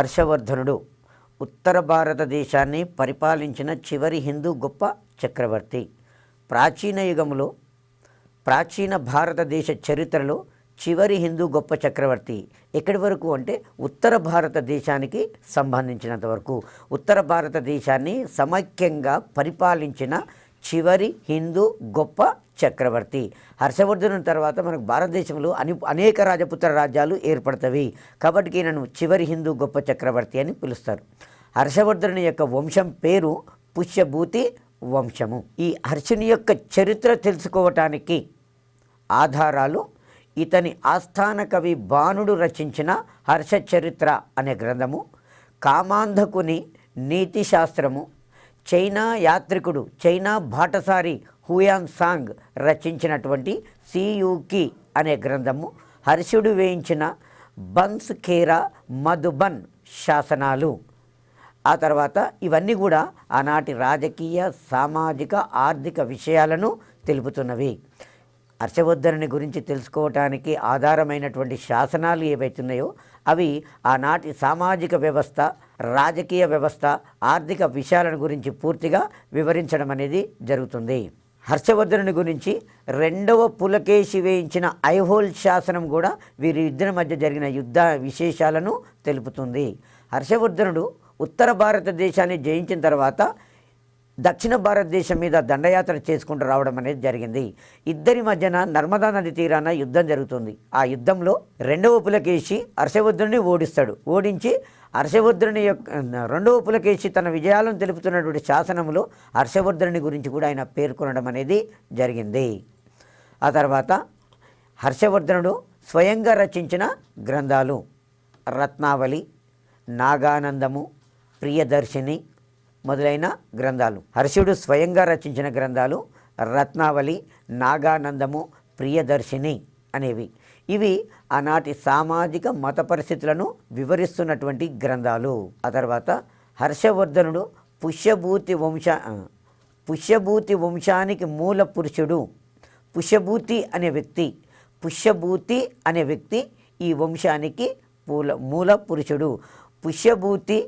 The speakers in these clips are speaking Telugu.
హర్షవర్ధనుడు ఉత్తర భారతదేశాన్ని పరిపాలించిన చివరి హిందూ గొప్ప చక్రవర్తి. ప్రాచీన యుగంలో ప్రాచీన భారతదేశ చరిత్రలో చివరి హిందూ గొప్ప చక్రవర్తి. ఎక్కడి వరకు అంటే ఉత్తర భారతదేశానికి సంబంధించినంత వరకు ఉత్తర భారతదేశాన్ని సమైక్యంగా పరిపాలించిన చివరి హిందూ గొప్ప చక్రవర్తి. హర్షవర్ధనుని తర్వాత మనకు భారతదేశంలో అనేక రాజపుత్ర రాజ్యాలు ఏర్పడతవి కాబట్టి ఈయనను చివరి హిందూ గొప్ప చక్రవర్తి అని పిలుస్తారు. హర్షవర్ధనుని యొక్క వంశం పేరు పుష్యభూతి వంశము. ఈ హర్షుని యొక్క చరిత్ర తెలుసుకోవటానికి ఆధారాలు ఇతని ఆస్థాన కవి బాణుడు రచించిన హర్ష చరిత్ర అనే గ్రంథము, కామాంధకుని నీతి శాస్త్రము, చైనా యాత్రికుడు చైనా బాటసారి హుయాన్ సాంగ్ రచించినటువంటి సియూకి అనే గ్రంథము, హర్షుడు వేయించిన బన్స్ ఖేరా మధుబన్ శాసనాలు. ఆ తర్వాత ఇవన్నీ కూడా ఆనాటి రాజకీయ సామాజిక ఆర్థిక విషయాలను తెలుపుతున్నవి. హర్షవర్ధనుని గురించి తెలుసుకోవటానికి ఆధారమైనటువంటి శాసనాలు ఏవైతున్నాయో అవి ఆనాటి సామాజిక వ్యవస్థ, రాజకీయ వ్యవస్థ, ఆర్థిక విషయాలను గురించి పూర్తిగా వివరించడం అనేది జరుగుతుంది. హర్షవర్ధనుని గురించి రెండవ పులకేశి వేయించిన ఐహోల్ శాసనం కూడా వీరి ఇద్దరి మధ్య జరిగిన యుద్ధ విశేషాలను తెలుపుతుంది. హర్షవర్ధనుడు ఉత్తర భారతదేశాన్ని జయించిన తర్వాత దక్షిణ భారతదేశం మీద దండయాత్ర చేసుకుంటూ రావడం అనేది జరిగింది. ఇద్దరి మధ్యన నర్మదా నది తీరాన యుద్ధం జరుగుతుంది. ఆ యుద్ధంలో రెండవ పులకేశి హర్షవర్ధనుని ఓడిస్తాడు. ఓడించి హర్షవర్ధనుని యొక్క రెండవ పులకేశి తన విజయాలను తెలుపుతున్నటువంటి శాసనంలో హర్షవర్ధనుని గురించి కూడా ఆయన పేర్కొనడం అనేది జరిగింది. ఆ తర్వాత హర్షవర్ధనుడు స్వయంగా రచించిన గ్రంథాలు రత్నావళి, నాగానందము, ప్రియదర్శిని మొదలైన గ్రంథాలు. హర్షుడు స్వయంగా రచించిన గ్రంథాలు రత్నావళి, నాగానందము, ప్రియదర్శిని అనేవి. ఇవి ఆనాటి సామాజిక మత పరిస్థితులను వివరిస్తున్నటువంటి గ్రంథాలు. ఆ తర్వాత హర్షవర్ధనుడు పుష్యభూతి వంశానికి మూల పురుషుడు. పుష్యభూతి అనే వ్యక్తి ఈ వంశానికి మూల పురుషుడు. పుష్యభూతి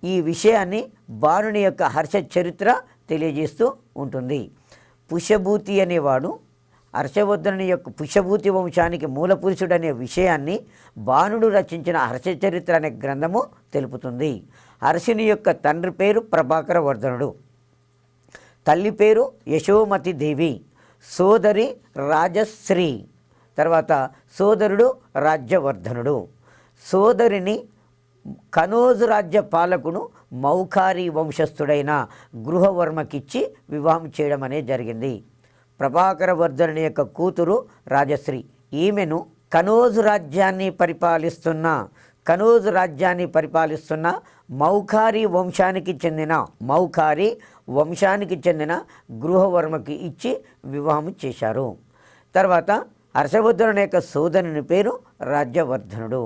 ఈ విషయాన్ని బాణుని యొక్క హర్ష చరిత్ర తెలియజేస్తూ ఉంటుంది. పుష్యభూతి అనేవాడు హర్షవర్ధనుని యొక్క పుష్యభూతి వంశానికి మూల పురుషుడు అనే విషయాన్ని బాణుడు రచించిన హర్ష చరిత్ర అనే గ్రంథము తెలుపుతుంది. హర్షుని యొక్క తండ్రి పేరు ప్రభాకర వర్ధనుడు, తల్లి పేరు యశోమతి దేవి, సోదరి రాజశ్రీ, తర్వాత సోదరుడు రాజ్యవర్ధనుడు. సోదరిని కనోజు రాజ్య పాలకుడు మౌఖారి వంశస్థుడైన గృహవర్మకిచ్చి వివాహం చేయడం అనేది జరిగింది. ప్రభాకర వర్ధనుని యొక్క కూతురు రాజశ్రీ. ఈమెను కనోజు రాజ్యాన్ని పరిపాలిస్తున్న మౌఖారి వంశానికి చెందిన గృహవర్మకి ఇచ్చి వివాహం చేశారు. తర్వాత హర్షవర్ధనుని యొక్క సోదరుని పేరు రాజ్యవర్ధనుడు.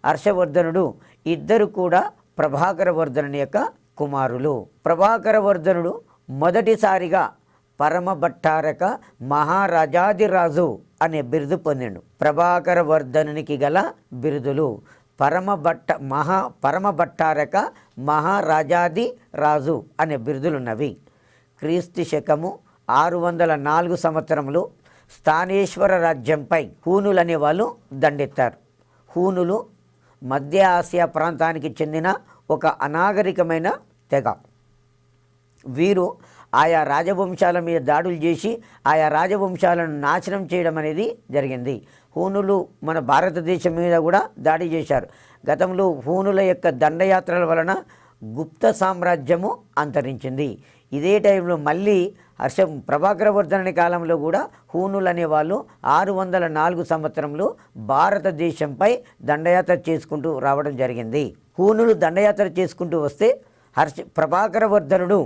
హర్షవర్ధనుడు ఇద్దరు కూడా ప్రభాకర వర్ధనుని యొక్క కుమారులు. ప్రభాకర వర్ధనుడు మొదటిసారిగా పరమభట్టారక మహారాజాదిరాజు అనే బిరుదు పొందాడు. ప్రభాకర వర్ధనునికి గల బిరుదులు పరమభట్టారక మహారాజాది రాజు అనే బిరుదులున్నవి. క్రీస్తు శకము 604 సంవత్సరంలో స్థానేశ్వర రాజ్యంపై హూనులు అనే వాళ్ళు దండెత్తారు. హూనులు మధ్య ఆసియా ప్రాంతానికి చెందిన ఒక అనాగరికమైన తెగ. వీరు ఆయా రాజవంశాల మీద దాడులు చేసి ఆయా రాజవంశాలను నాశనం చేయడం అనేది జరిగింది. హూనులు మన భారతదేశం మీద కూడా దాడి చేశారు. గతంలో హూనుల యొక్క దండయాత్రల వలన గుప్త సామ్రాజ్యము అంతరించింది. ఇదే టైంలో మళ్ళీ ప్రభాకర వర్ధనుని కాలంలో కూడా హూనులు అనేవాళ్ళు 604 సంవత్సరంలో భారతదేశంపై దండయాత్ర చేసుకుంటూ రావడం జరిగింది. హూనులు దండయాత్ర చేసుకుంటూ వస్తే ప్రభాకర వర్ధనుడు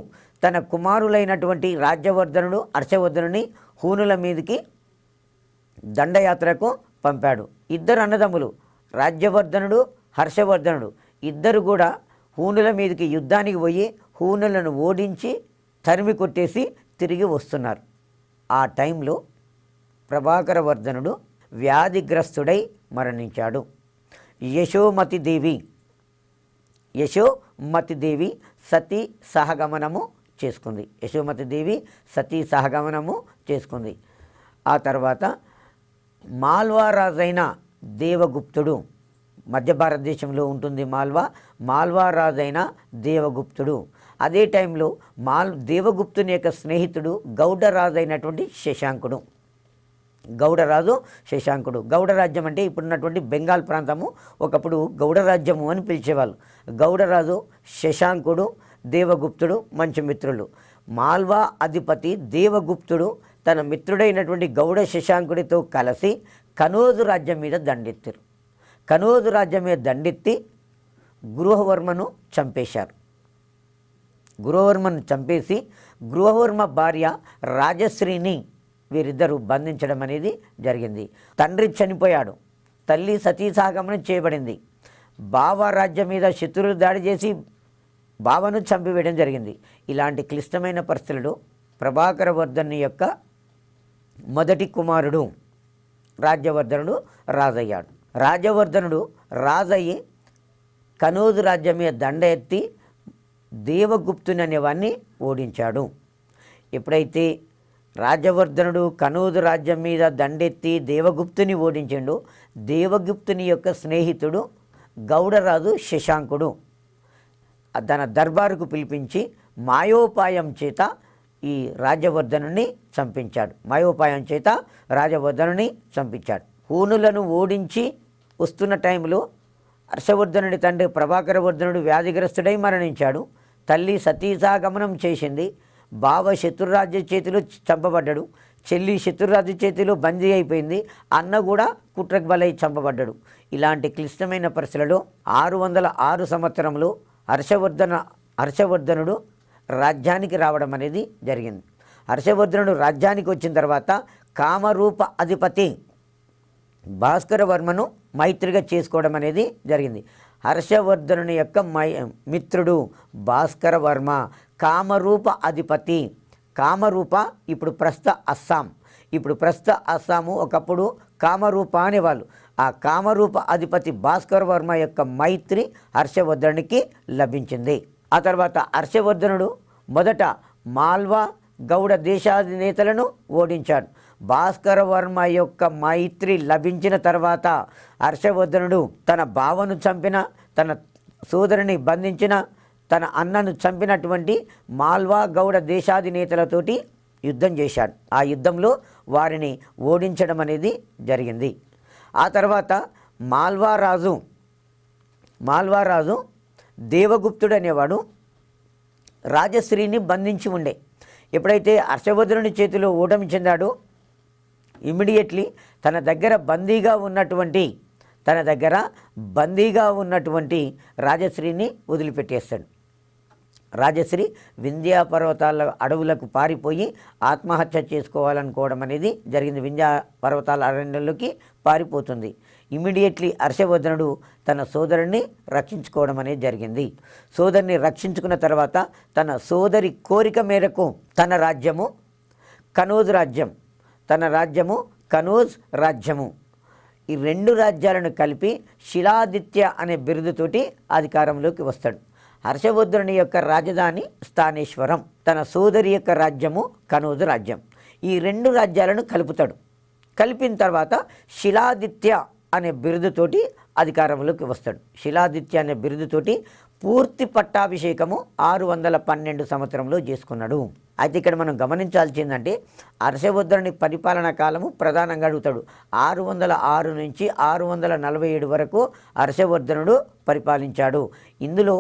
తన కుమారులైనటువంటి రాజ్యవర్ధనుడు, హర్షవర్ధనుని హూనుల మీదకి దండయాత్రకు పంపాడు. ఇద్దరు అన్నదమ్ములు రాజ్యవర్ధనుడు, హర్షవర్ధనుడు ఇద్దరు కూడా హూనుల మీదకి యుద్ధానికి పోయి హూనులను ఓడించి తరిమి కొట్టేసి తిరిగి వస్తున్నారు. ఆ టైంలో ప్రభాకర వర్ధనుడు వ్యాధిగ్రస్తుడై మరణించాడు. యశోమతి దేవి సతీ సహగమనము చేసుకుంది. యశోమతి దేవి సతీ సహగమనము చేసుకుంది. ఆ తర్వాత మాల్వా రాజైన దేవగుప్తుడు, మధ్య భారతదేశంలో ఉంటుంది మాల్వా రాజైన దేవగుప్తుడు. అదే టైంలో దేవగుప్తుని యొక్క స్నేహితుడు గౌడరాజు అయినటువంటి శశాంకుడు. గౌడ రాజ్యం అంటే ఇప్పుడున్నటువంటి బెంగాల్ ప్రాంతము ఒకప్పుడు గౌడ రాజ్యము అని పిలిచేవాళ్ళు. గౌడరాజు శశాంకుడు దేవగుప్తుడు మంచి మిత్రులు. మాల్వా అధిపతి దేవగుప్తుడు తన మిత్రుడైనటువంటి గౌడ శశాంకుడితో కలిసి కనోజు రాజ్యం మీద దండెత్తారు. కనోజు రాజ్యం మీద దండెత్తి గృహవర్మను చంపేశారు. గృహవర్మను చంపేసి గృహవర్మ భార్య రాజశ్రీని వీరిద్దరూ బంధించడం అనేది జరిగింది. తండ్రి చనిపోయాడు, తల్లి సతీసాగమనం చేయబడింది. బావ రాజ్యం మీద శత్రువులు దాడి చేసి బావను చంపివేయడం జరిగింది. ఇలాంటి క్లిష్టమైన పరిస్థితులు ప్రభాకర వర్ధనుని యొక్క మొదటి కుమారుడు రాజ్యవర్ధనుడు రాజయ్యాడు. రాజవర్ధనుడు రాజయ్యి కనోజు రాజ్యం మీద దండ ఎత్తి దేవగుప్తుని అనేవాన్ని ఓడించాడు. ఎప్పుడైతే రాజవర్ధనుడు కనోజు రాజ్యం మీద దండెత్తి దేవగుప్తుని ఓడించాడు, దేవగుప్తుని యొక్క స్నేహితుడు గౌడరాజు శశాంకుడు తన దర్బారుకు పిలిపించి మాయోపాయం చేత ఈ రాజవర్ధనుని చంపించాడు. హూనులను ఓడించి వస్తున్న టైంలో హర్షవర్ధనుడి తండ్రి ప్రభాకరవర్ధనుడు వ్యాధిగ్రస్తుడై మరణించాడు. తల్లి సతీసాగమనం చేసింది. బావ శత్రురాజ్య చేతిలో చంపబడ్డాడు. చెల్లి శత్రురాజ్య చేతిలో బందీ అయిపోయింది. అన్న కూడా కుట్రకు బలై చంపబడ్డాడు. ఇలాంటి క్లిష్టమైన పరిస్థితులలో 606 సంవత్సరంలో హర్షవర్ధనుడు రాజ్యానికి రావడం అనేది జరిగింది. హర్షవర్ధనుడు రాజ్యానికి వచ్చిన తర్వాత కామరూప అధిపతి భాస్కరవర్మను మైత్రిగా చేసుకోవడం అనేది జరిగింది. హర్షవర్ధనుని యొక్క మిత్రుడు భాస్కరవర్మ కామరూప అధిపతి. కామరూప ఇప్పుడు ప్రస్తుత అస్సాము, ఒకప్పుడు కామరూప అనేవాళ్ళు. ఆ కామరూప అధిపతి భాస్కరవర్మ యొక్క మైత్రి హర్షవర్ధనునికి లభించింది. ఆ తర్వాత హర్షవర్ధనుడు మొదట మాల్వా గౌడ దేశాధినేతలను ఓడించాడు. భాస్కరవర్మ యొక్క మైత్రి లభించిన తర్వాత హర్షవర్ధనుడు తన బావను చంపిన, తన సోదరుని బంధించిన, తన అన్నను చంపినటువంటి మాల్వా గౌడ దేశాధినేతలతోటి యుద్ధం చేశాడు. ఆ యుద్ధంలో వారిని ఓడించడం అనేది జరిగింది. ఆ తర్వాత మాల్వా రాజు దేవగుప్తుడు అనేవాడు రాజశ్రీని బంధించి ఉండే. ఎప్పుడైతే హర్షవర్ధనుని చేతిలో ఓటమి చెందాడో ఇమ్మీడియట్లీ తన దగ్గర బందీగా ఉన్నటువంటి రాజశ్రీని వదిలిపెట్టేస్తాడు. రాజశ్రీ వింధ్యా పర్వతాల అడవులకు పారిపోయి ఆత్మహత్య చేసుకోవాలనుకోవడం అనేది జరిగింది. వింధ్యా పర్వతాల అరణ్యంలోకి పారిపోతుంది. ఇమ్మీడియట్లీ హర్షవర్ధనుడు తన సోదరుని రక్షించుకోవడం అనేది జరిగింది. సోదరుని రక్షించుకున్న తర్వాత తన సోదరి కోరిక మేరకు తన రాజ్యము కనోజ్ రాజ్యము ఈ రెండు రాజ్యాలను కలిపి శిలాదిత్య అనే బిరుదుతోటి అధికారంలోకి వస్తాడు. హర్షవర్ధనుని యొక్క రాజధాని స్థానేశ్వరం, తన సోదరి యొక్క రాజ్యము కనోజు రాజ్యం. ఈ రెండు రాజ్యాలను కలుపుతాడు. కలిపిన తర్వాత శిలాదిత్య అనే బిరుదుతోటి అధికారంలోకి వస్తాడు. శిలాదిత్య అనే బిరుదుతోటి పూర్తి పట్టాభిషేకము 612 సంవత్సరంలో చేసుకున్నాడు. అయితే ఇక్కడ మనం గమనించాల్సిందంటే హర్షవర్ధనుని పరిపాలనా కాలము ప్రధానంగా అడుగుతాడు. 606 నుంచి 647 వరకు హర్షవర్ధనుడు పరిపాలించాడు. ఇందులో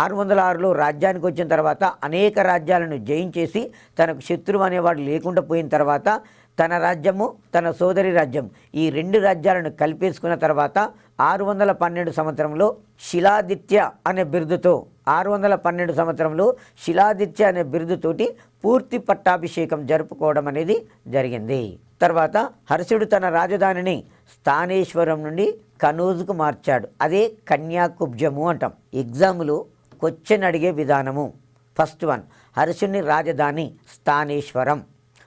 606లో రాజ్యానికి వచ్చిన తర్వాత అనేక రాజ్యాలను జయించేసి తనకు శత్రువు అనేవాడు లేకుండా పోయిన తర్వాత తన రాజ్యము, తన సోదరి రాజ్యం ఈ రెండు రాజ్యాలను కలిపేసుకున్న తర్వాత 612 సంవత్సరంలో శిలాదిత్య అనే బిరుదుతో 612 సంవత్సరంలో శిలాదిత్య అనే బిరుదుతోటి పూర్తి పట్టాభిషేకం జరుపుకోవడం అనేది జరిగింది. తర్వాత హర్షుడు తన రాజధానిని స్థానేశ్వరం నుండి కనోజుకు మార్చాడు. అదే కన్యాకుబ్జము అంటాం. ఎగ్జాములో క్వశ్చన్ అడిగే విధానము. ఫస్ట్ వన్, హర్షుని రాజధాని స్థానేశ్వరం.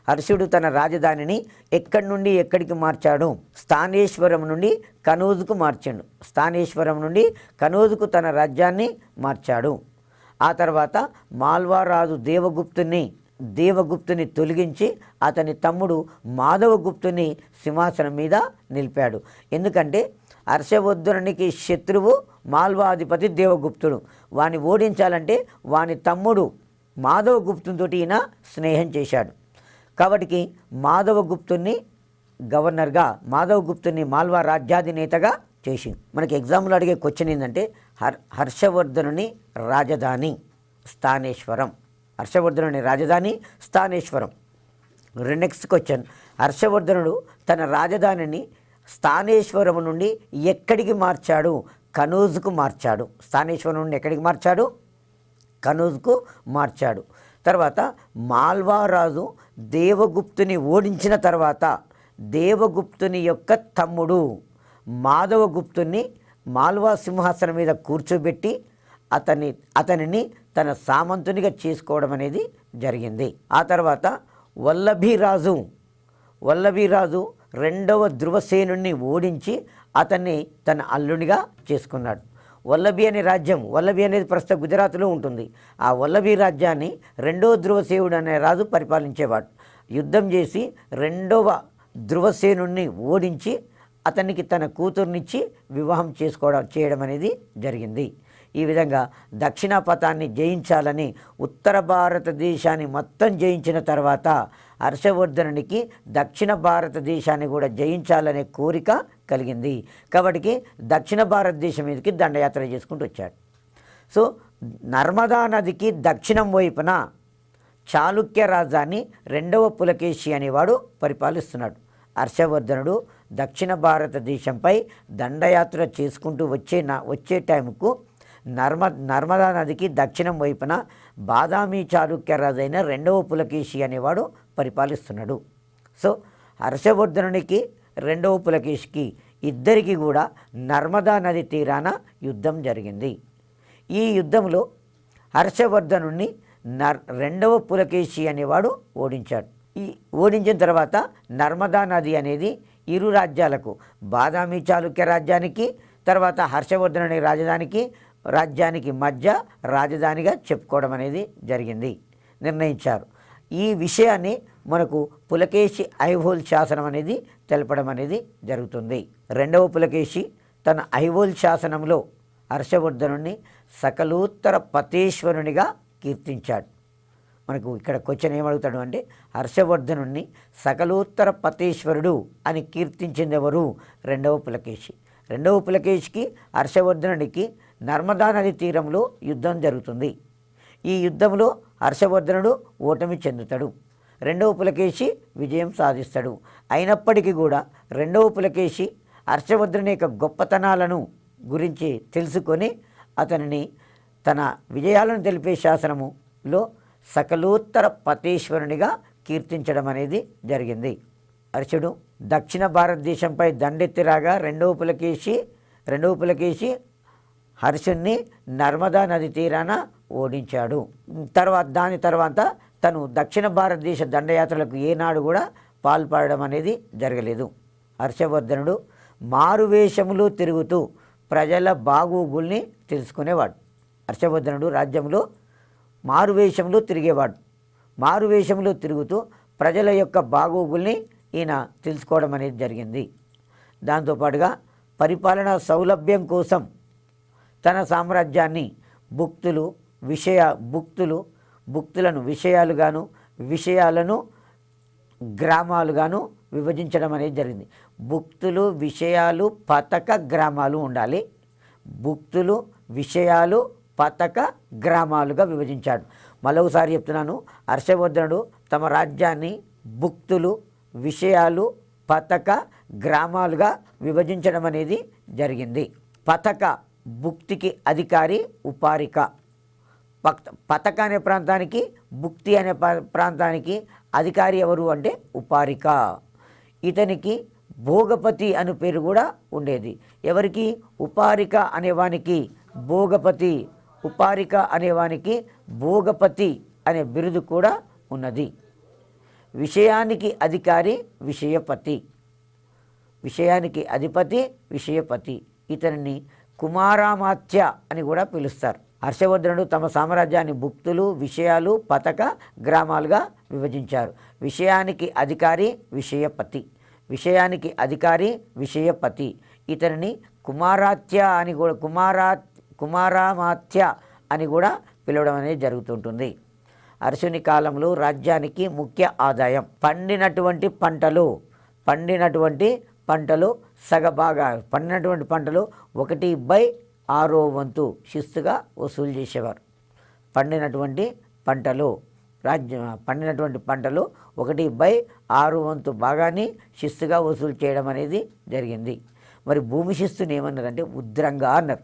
హర్షుడు తన రాజధానిని ఎక్కడి నుండి ఎక్కడికి మార్చాడు? స్థానేశ్వరం నుండి కనౌజుకు మార్చాడు. స్థానేశ్వరం నుండి కనౌజుకు తన రాజ్యాన్ని మార్చాడు. ఆ తర్వాత మాల్వారాజు దేవగుప్తుని తొలగించి అతని తమ్ముడు మాధవగుప్తుని సింహాసనం మీద నిలిపాడు. ఎందుకంటే హర్షవర్ధనునికి శత్రువు మాల్వాధిపతి దేవగుప్తుడు. వాని ఓడించాలంటే వాని తమ్ముడు మాధవగుప్తునితో ఈయన స్నేహం చేశాడు. కాబట్టి మాధవగుప్తుని గవర్నర్గా, మాధవగుప్తుని మాల్వా రాజ్యాధినేతగా చేసి మనకి ఎగ్జామ్లో అడిగే క్వశ్చన్ ఏంటంటే హర్షవర్ధనుని రాజధాని స్థానేశ్వరం. హర్షవర్ధనుని రాజధాని స్థానేశ్వరం. నెక్స్ట్ క్వశ్చన్, హర్షవర్ధనుడు తన రాజధానిని స్థానేశ్వరం నుండి ఎక్కడికి మార్చాడు? కనౌజుకు మార్చాడు. స్థానేశ్వరం నుండి ఎక్కడికి మార్చాడు? కనౌజుకు మార్చాడు. తర్వాత మాల్వారాజు దేవగుప్తుని ఓడించిన తర్వాత దేవగుప్తుని యొక్క తమ్ముడు మాధవగుప్తుని మాల్వా సింహాసనం మీద కూర్చోబెట్టి అతనిని తన సామంతునిగా చేసుకోవడం అనేది జరిగింది. ఆ తర్వాత వల్లభిరాజు రెండవ ధ్రువసేనుని ఓడించి అతన్ని తన అల్లునిగా చేసుకున్నాడు. వల్లభి అనేది ప్రస్తుత గుజరాత్లో ఉంటుంది. ఆ వల్లభి రాజ్యాన్ని రెండవ ధ్రువసేనుడు అనే రాజు పరిపాలించేవాడు. యుద్ధం చేసి రెండవ ధ్రువసేనుని ఓడించి అతనికి తన కూతుర్నిచ్చి వివాహం చేయడం అనేది జరిగింది. ఈ విధంగా దక్షిణాపథాన్ని జయించాలని ఉత్తర భారతదేశాన్ని మొత్తం జయించిన తర్వాత హర్షవర్ధనునికి దక్షిణ భారతదేశాన్ని కూడా జయించాలనే కోరిక కలిగింది. కాబట్టి దక్షిణ భారతదేశం మీదకి దండయాత్ర చేసుకుంటూ వచ్చాడు. సో నర్మదా నదికి దక్షిణం వైపున చాళుక్య రాజధాని రెండవ పులకేశి అనేవాడు పరిపాలిస్తున్నాడు. హర్షవర్ధనుడు దక్షిణ భారతదేశంపై దండయాత్ర చేసుకుంటూ వచ్చే టైంకు నర్మదా నదికి దక్షిణం వైపున బాదామి చాళుక్య రాజైన రెండవ పులకేశి అనేవాడు పరిపాలిస్తున్నాడు. సో హర్షవర్ధనునికి రెండవ పులకేశికి ఇద్దరికి కూడా నర్మదా నది తీరాన యుద్ధం జరిగింది. ఈ యుద్ధంలో హర్షవర్ధనుని రెండవ పులకేశి అనేవాడు ఓడించాడు. ఓడించిన తర్వాత నర్మదా నది అనేది ఇరు రాజ్యాలకు, బాదామి చాళుక్య రాజ్యానికి తర్వాత హర్షవర్ధనుని రాజ్యానికి మధ్య రాజధానిగా చెప్పుకోవడం అనేది నిర్ణయించారు. ఈ విషయాన్ని మనకు పులకేశి ఐహోల్ శాసనం అనేది తెలపడం అనేది జరుగుతుంది. రెండవ పులకేశి తన ఐహోల్ శాసనంలో హర్షవర్ధనుని సకలోత్తర పతేశ్వరునిగా కీర్తించాడు. మనకు ఇక్కడ క్వశ్చన్ ఏమడుగుతాడు అంటే హర్షవర్ధనుని సకలోత్తర పతేశ్వరుడు అని కీర్తించింది ఎవరు? రెండవ పులకేశి. రెండవ పులకేశికి హర్షవర్ధనుడికి నర్మదా నది తీరంలో యుద్ధం జరుగుతుంది. ఈ యుద్ధంలో హర్షవర్ధనుడు ఓటమి చెందుతాడు, రెండవ పులకేశి విజయం సాధిస్తాడు. అయినప్పటికీ కూడా రెండవ పులకేశి హర్షవర్ధనుని యొక్క గొప్పతనాలను గురించి తెలుసుకొని అతనిని తన విజయాలను తెలిపే శాసనములో సకలోత్తర పతేశ్వరునిగా కీర్తించడం అనేది జరిగింది. హర్షుడు దక్షిణ భారతదేశంపై దండెత్తి రాగా రెండవ పులకేశి హర్షుణ్ణి నర్మదా నది తీరాన ఓడించాడు. దాని తర్వాత తను దక్షిణ భారతదేశ దండయాత్రలకు ఏనాడు కూడా పాల్పడడం అనేది జరగలేదు. హర్షవర్ధనుడు మారువేషములు తిరుగుతూ ప్రజల బాగోగుల్ని తెలుసుకునేవాడు. హర్షవర్ధనుడు రాజ్యంలో మారువేషంలో తిరుగుతూ ప్రజల యొక్క బాగోగుల్ని ఈయన తెలుసుకోవడం అనేది జరిగింది. దాంతోపాటుగా పరిపాలనా సౌలభ్యం కోసం తన సామ్రాజ్యాన్ని భుక్తులను విషయాలను గ్రామాలుగాను విభజించడం అనేది జరిగింది. భుక్తులు, విషయాలు, పతక, గ్రామాలు ఉండాలి. భుక్తులు, విషయాలు, పతక, గ్రామాలుగా విభజించాడు. మరొకసారి చెప్తున్నాను, హర్షవర్ధనుడు తమ రాజ్యాన్ని భుక్తులు, విషయాలు, పతక, గ్రామాలుగా విభజించడం అనేది జరిగింది. పతక భుక్తికి అధికారి ఉపారిక. పతక అనే ప్రాంతానికి, భుక్తి అనే ప్రాంతానికి అధికారి ఎవరు అంటే ఉపారిక. ఇతనికి భోగపతి అనే పేరు కూడా ఉండేది. ఎవరికి? ఉపారిక అనేవానికి భోగపతి, ఉపారిక అనేవానికి భోగపతి అనే బిరుదు కూడా ఉన్నది. విషయానికి అధికారి విషయపతి. విషయానికి అధిపతి విషయపతి. ఇతనిని కుమారామాత్య అని కూడా పిలుస్తారు. హర్షవర్ధనుడు తమ సామ్రాజ్యాన్ని భుక్తులు, విషయాలు, పతక గ్రామాలుగా విభజించారు. విషయానికి అధికారి విషయపతి. విషయానికి అధికారి విషయపతి. ఇతనిని కుమారాత్య అని కూడా కుమారామాత్య అని కూడా పిలవడం అనేది జరుగుతుంటుంది. హర్షుని కాలంలో రాజ్యానికి ముఖ్య ఆదాయం పండినటువంటి పంటలు సగభాగా పండినటువంటి పంటలు 1/6 శిస్తుగా వసూలు చేసేవారు. పండినటువంటి పంటలు 1/6 భాగాన్ని శిస్తుగా వసూలు చేయడం అనేది జరిగింది. మరి భూమి శిస్తుని ఏమన్నారంటే ఉద్రంగా అన్నారు.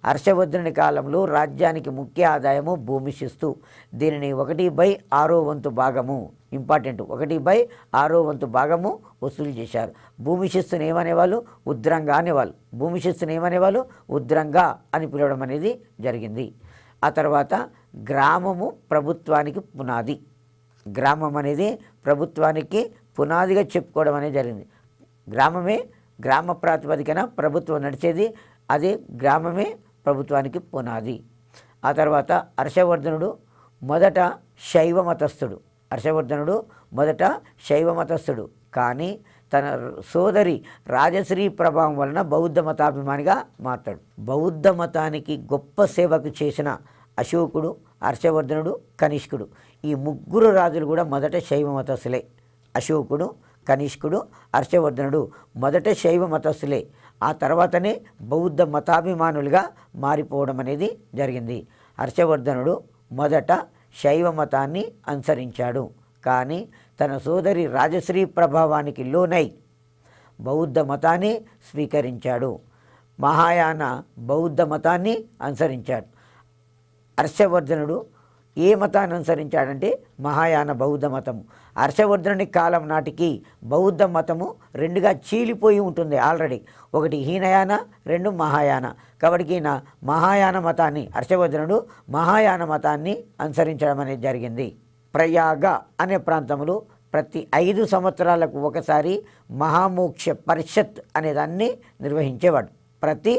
హర్షవర్ధనుని కాలంలో రాజ్యానికి ముఖ్య ఆదాయము భూమి శిస్తు. దీనిని 1/6 భాగము, ఇంపార్టెంట్, 1/6 భాగము వసూలు చేశారు. భూమి శిస్తుని ఏమనేవాళ్ళు? ఉద్రంగా అనేవాళ్ళు. భూమి శిస్తుని ఏమనేవాళ్ళు? ఉద్రంగా అని పిలవడం అనేది జరిగింది. ఆ తర్వాత గ్రామము ప్రభుత్వానికి పునాది. గ్రామం అనేది ప్రభుత్వానికి పునాదిగా చెప్పుకోవడం అనేది జరిగింది. గ్రామ ప్రాతిపదికన ప్రభుత్వం నడిచేది, అదే గ్రామమే ప్రభుత్వానికి పునాది. ఆ తర్వాత హర్షవర్ధనుడు మొదట శైవ మతస్థుడు కానీ తన సోదరి రాజశ్రీ ప్రభావం వలన బౌద్ధ మతాభిమానిగా మారతాడు. బౌద్ధ మతానికి గొప్ప సేవకు చేసిన అశోకుడు, హర్షవర్ధనుడు, కనిష్కుడు, ఈ ముగ్గురు రాజులు కూడా మొదట శైవ మతస్థులే. అశోకుడు, కనిష్కుడు, హర్షవర్ధనుడు మొదట శైవ మతస్థులే. ఆ తర్వాతనే బౌద్ధ మతాభిమానులుగా మారిపోవడం అనేది జరిగింది. హర్షవర్ధనుడు మొదట శైవ మతాన్ని అనుసరించాడు కానీ తన సోదరి రాజశ్రీ ప్రభావానికి లోనై బౌద్ధ మతాన్ని స్వీకరించాడు. మహాయాన బౌద్ధ మతాన్ని అనుసరించాడు. హర్షవర్ధనుడు ఏ మతాన్ని అనుసరించాడంటే మహాయాన బౌద్ధ మతము. హర్షవర్ధనుని కాలం నాటికి బౌద్ధ మతము 2గా చీలిపోయి ఉంటుంది ఆల్రెడీ. ఒకటి హీనయాన, 2 మహాయాన. కాబట్టి ఈయన మహాయాన మతాన్ని, హర్షవర్ధనుడు మహాయాన మతాన్ని అనుసరించడం అనేది జరిగింది. ప్రయాగ అనే ప్రాంతంలో ప్రతి 5 సంవత్సరాలకు ఒకసారి మహామోక్ష పరిషత్ అనేదాన్ని నిర్వహించేవాడు. ప్రతి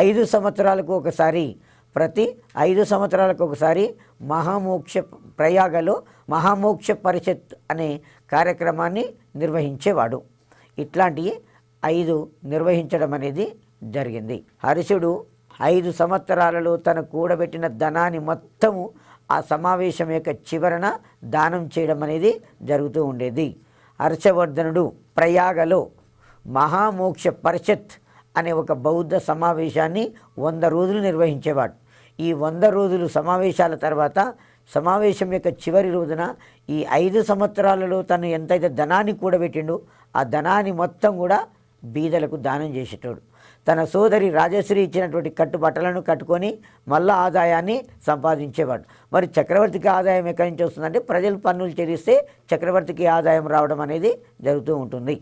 5 సంవత్సరాలకు ఒకసారి ప్రయాగలో మహామోక్ష పరిషత్ అనే కార్యక్రమాన్ని నిర్వహించేవాడు. ఇట్లాంటివి 5 నిర్వహించడం అనేది జరిగింది. హర్షుడు 5 సంవత్సరాలలో తను కూడబెట్టిన ధనాన్ని మొత్తము ఆ సమావేశం యొక్క చివరన దానం చేయడం అనేది జరుగుతూ ఉండేది. హర్షవర్ధనుడు ప్రయాగలో మహామోక్ష పరిషత్ అనే ఒక బౌద్ధ సమావేశాన్ని 100 రోజులు నిర్వహించేవాడు. ఈ 100 రోజులు సమావేశాల తర్వాత సమావేశం యొక్క చివరి రోజున ఈ 5 సంవత్సరాలలో తను ఎంతైతే ధనాన్ని కూడబెట్టిండో ఆ ధనాన్ని మొత్తం కూడా బీదలకు దానం చేసేటోడు. తన సోదరి రాజశ్రీ ఇచ్చినటువంటి కట్టుబట్టలను కట్టుకొని మళ్ళా ఆదాయాన్ని సంపాదించేవాడు. మరి చక్రవర్తికి ఆదాయం ఎక్కడి నుంచి వస్తుందంటే ప్రజలు పన్నులు చెల్లిస్తే చక్రవర్తికి ఆదాయం రావడం అనేది జరుగుతూ ఉంటుంది.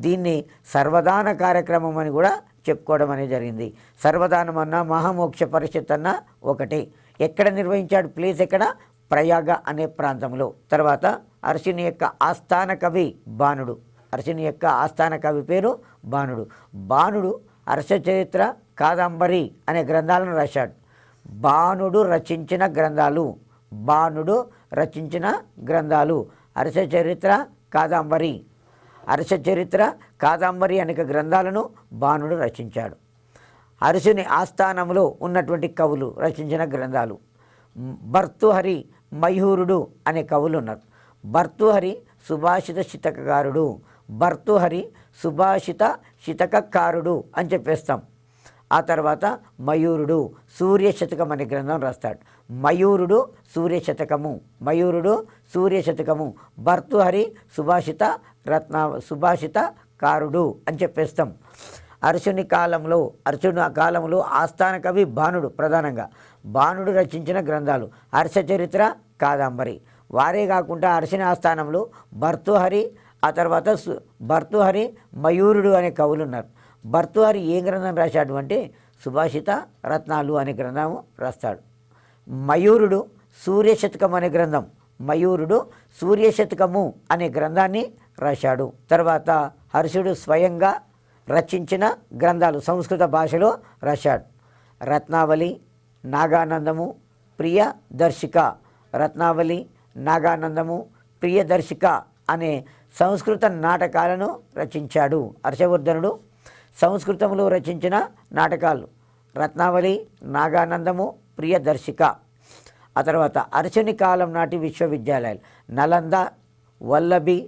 దీన్ని సర్వదాన కార్యక్రమం అని కూడా చెప్పుకోవడం అనేది జరిగింది. సర్వదానం అన్న మహామోక్ష పరిషత్ అన్న ఒకటే. ఎక్కడ నిర్వహించాడు? ప్లేస్ ఎక్కడ? ప్రయాగ అనే ప్రాంతంలో. తర్వాత హర్షుని యొక్క ఆస్థాన కవి బాణుడు. హర్షుని యొక్క ఆస్థాన కవి పేరు బాణుడు. బాణుడు హర్షచరిత్ర, కాదంబరి అనే గ్రంథాలను రాశాడు. బాణుడు రచించిన గ్రంథాలు హర్షచరిత్ర, కాదంబరి. హర్షచరిత్ర, కాదంబరి అనేక గ్రంథాలను బాణుడు రచించాడు. హర్షుని ఆస్థానంలో ఉన్నటువంటి కవులు రచించిన గ్రంథాలు. భర్తృహరి, మయూరుడు అనే కవులు ఉన్నారు. భర్తృహరి సుభాషిత శతకకారుడు. భర్తృహరి సుభాషిత శతకకారుడు అని చెప్పేస్తాం. ఆ తర్వాత మయూరుడు సూర్యశతకం అనే గ్రంథం రాస్తాడు. మయూరుడు సూర్యశతకము. భర్తృహరి సుభాషితకారుడు అని చెప్పేస్తాం. అర్జుని కాలంలో ఆస్థాన కవి బాణుడు. ప్రధానంగా బాణుడు రచించిన గ్రంథాలు హర్షచరిత్ర, కాదంబరి. వారే కాకుండా అర్జుని ఆస్థానంలో భర్తృహరి, ఆ తర్వాత భర్తృహరి, మయూరుడు అనే కవులు ఉన్నారు. భర్తృహరి ఏ గ్రంథం రాశాడు అంటే సుభాషిత రత్నాలు అనే గ్రంథము రాస్తాడు. మయూరుడు సూర్యశతకం అనే గ్రంథం మయూరుడు సూర్యశతకము అనే గ్రంథాన్ని రాశాడు. తర్వాత హర్షుడు స్వయంగా రచించిన గ్రంథాలు సంస్కృత భాషలో రాశాడు. రత్నావళి, నాగానందము, ప్రియదర్శిక. రత్నావళి, నాగానందము, ప్రియదర్శిక అనే సంస్కృత నాటకాలను రచించాడు. హర్షవర్ధనుడు సంస్కృతంలో రచించిన నాటకాలు రత్నావళి, నాగానందము, ప్రియదర్శిక. ఆ తర్వాత అర్చని కాలం నాటి విశ్వవిద్యాలయాలు నలంద, వల్లభి,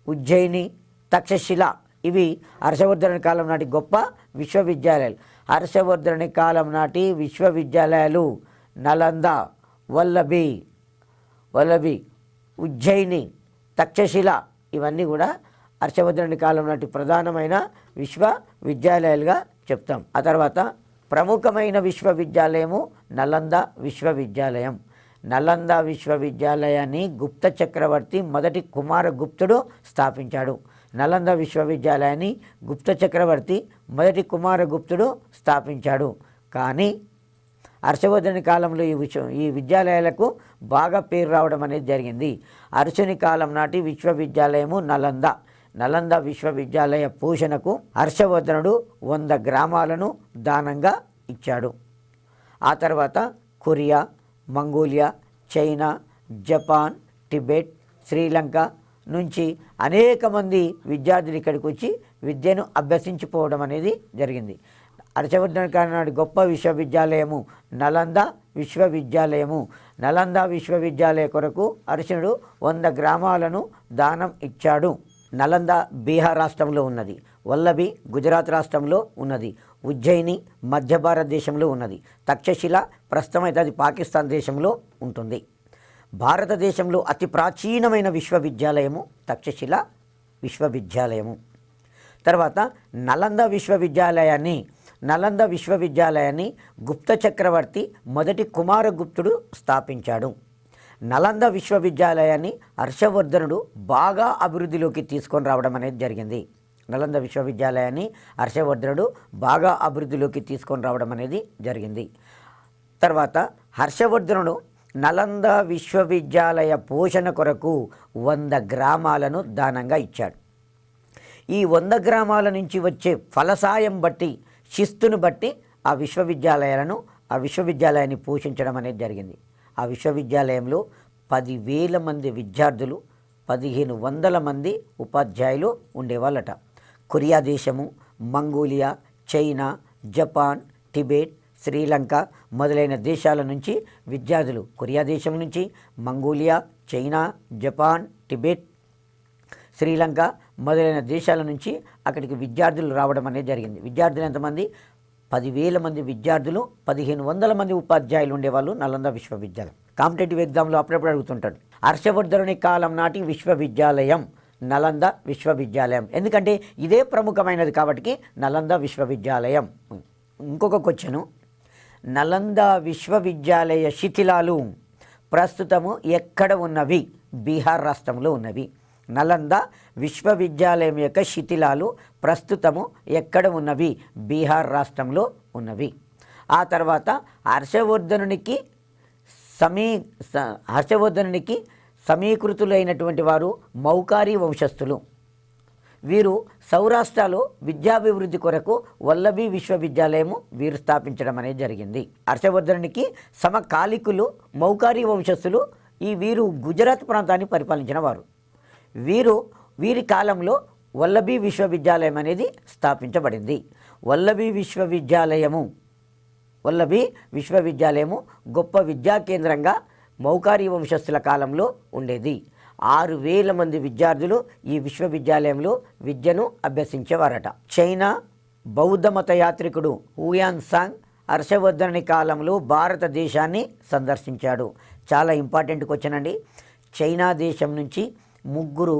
ఉజ్జయిని, తక్షశిల. ఇవి హర్షవర్ధనుని కాలం నాటి గొప్ప విశ్వవిద్యాలయాలు. హర్షవర్ధనుని కాలం నాటి విశ్వవిద్యాలయాలు నలంద, వల్లభి, ఉజ్జయిని, తక్షశిల. ఇవన్నీ కూడా హర్షవర్ధనుని కాలం నాటి ప్రధానమైన విశ్వవిద్యాలయాలుగా చెప్తాం. ఆ తర్వాత ప్రముఖమైన విశ్వవిద్యాలయము నలంద విశ్వవిద్యాలయం. నలంద విశ్వవిద్యాలయాన్ని గుప్త చక్రవర్తి మొదటి కుమారగుప్తుడు స్థాపించాడు. నలంద విశ్వవిద్యాలయాన్ని గుప్త చక్రవర్తి మొదటి కుమారగుప్తుడు స్థాపించాడు. కానీ హర్షవర్ధనుని కాలంలో ఈ విద్యాలయాలకు బాగా పేరు రావడం అనేది జరిగింది. హర్షుని కాలం నాటి విశ్వవిద్యాలయము నలంద. నలంద విశ్వవిద్యాలయ పోషణకు హర్షవర్ధనుడు 100 గ్రామాలను దానంగా ఇచ్చాడు. ఆ తర్వాత Korea, Mongolia, China, Japan, Tibet, Sri Lanka నుంచి అనేక మంది విద్యార్థులు ఇక్కడికి వచ్చి విద్యను అభ్యసించిపోవడం అనేది జరిగింది. హర్షవర్ధనుని కాలం నాటి గొప్ప విశ్వవిద్యాలయము నలంద విశ్వవిద్యాలయము. నలంద విశ్వవిద్యాలయ కొరకు హర్షునుడు 100 గ్రామాలను దానం ఇచ్చాడు. నలంద బీహార్ రాష్ట్రంలో ఉన్నది. వల్లభి గుజరాత్ రాష్ట్రంలో ఉన్నది. ఉజ్జయిని మధ్య భారతదేశంలో ఉన్నది. తక్షశిల ప్రస్తుతం అయితే అది పాకిస్తాన్ దేశంలో ఉంటుంది. భారతదేశంలో అతి ప్రాచీనమైన విశ్వవిద్యాలయము తక్షశిల విశ్వవిద్యాలయము. తర్వాత నలంద విశ్వవిద్యాలయాన్ని గుప్త చక్రవర్తి మొదటి కుమారగుప్తుడు స్థాపించాడు. నలంద విశ్వవిద్యాలయాన్ని హర్షవర్ధనుడు బాగా అభివృద్ధిలోకి తీసుకొని రావడం అనేది జరిగింది. నలంద విశ్వవిద్యాలయాన్ని హర్షవర్ధనుడు బాగా అభివృద్ధిలోకి తీసుకొని రావడం అనేది జరిగింది. తర్వాత హర్షవర్ధనుడు నలంద విశ్వవిద్యాలయ పోషణ కొరకు 100 గ్రామాలను దానంగా ఇచ్చాడు. ఈ 100 గ్రామాల నుంచి వచ్చే ఫలసాయం బట్టి, శిస్తును బట్టి ఆ విశ్వవిద్యాలయాన్ని పోషించడం అనేది జరిగింది. ఆ విశ్వవిద్యాలయంలో 10,000 మంది విద్యార్థులు, 1,500 మంది ఉపాధ్యాయులు ఉండేవాళ్ళట. కొరియా దేశము, Mongolia, China, Japan, Tibet, Sri Lanka మొదలైన దేశాల నుంచి విద్యార్థులు, కొరియా దేశం నుంచి, Mongolia, China, Japan, Tibet, Sri Lanka మొదలైన దేశాల నుంచి అక్కడికి విద్యార్థులు రావడం అనేది జరిగింది. విద్యార్థులు ఎంతమంది? 10,000 మంది విద్యార్థులు, 1,500 మంది ఉపాధ్యాయులు ఉండేవాళ్ళు నలంద విశ్వవిద్యాలయం. కాంపిటేటివ్ ఎగ్జామ్లో అప్పుడప్పుడు అడుగుతుంటాడు. హర్షవర్ధనుని కాలం నాటి విశ్వవిద్యాలయం నలంద విశ్వవిద్యాలయం. ఎందుకంటే ఇదే ప్రముఖమైనది కాబట్టి నలంద విశ్వవిద్యాలయం. ఇంకొక క్వశ్చను, నలంద విశ్వవిద్యాలయ శిథిలాలు ప్రస్తుతము ఎక్కడ ఉన్నవి? బీహార్ రాష్ట్రంలో ఉన్నవి. నలంద విశ్వవిద్యాలయం యొక్క శిథిలాలు ప్రస్తుతము ఎక్కడ ఉన్నవి? బీహార్ రాష్ట్రంలో ఉన్నవి. ఆ తర్వాత హర్షవర్ధనునికి సమీకృతులైనటువంటి వారు మౌకారి వంశస్థులు. వీరు సౌరాష్ట్రలో విద్యాభివృద్ధి కొరకు వల్లభి విశ్వవిద్యాలయము వీరు స్థాపించడం అనేది జరిగింది. హర్షవర్ధనునికి సమకాలికులు మౌకారి వంశస్థులు. వీరు గుజరాత్ ప్రాంతాన్ని పరిపాలించిన వారు. వీరి కాలంలో వల్లభి విశ్వవిద్యాలయం అనేది స్థాపించబడింది. వల్లభి విశ్వవిద్యాలయము గొప్ప విద్యా కేంద్రంగా మౌకారి వంశస్థుల కాలంలో ఉండేది. 6,000 మంది విద్యార్థులు ఈ విశ్వవిద్యాలయంలో విద్యను అభ్యసించేవారట. చైనా బౌద్ధ మత యాత్రికుడు హుయాన్ సాంగ్ హర్షవర్ధనుని కాలంలో భారతదేశాన్ని సందర్శించాడు. చాలా ఇంపార్టెంట్ క్వశ్చన్ అండి. చైనా దేశం నుంచి 3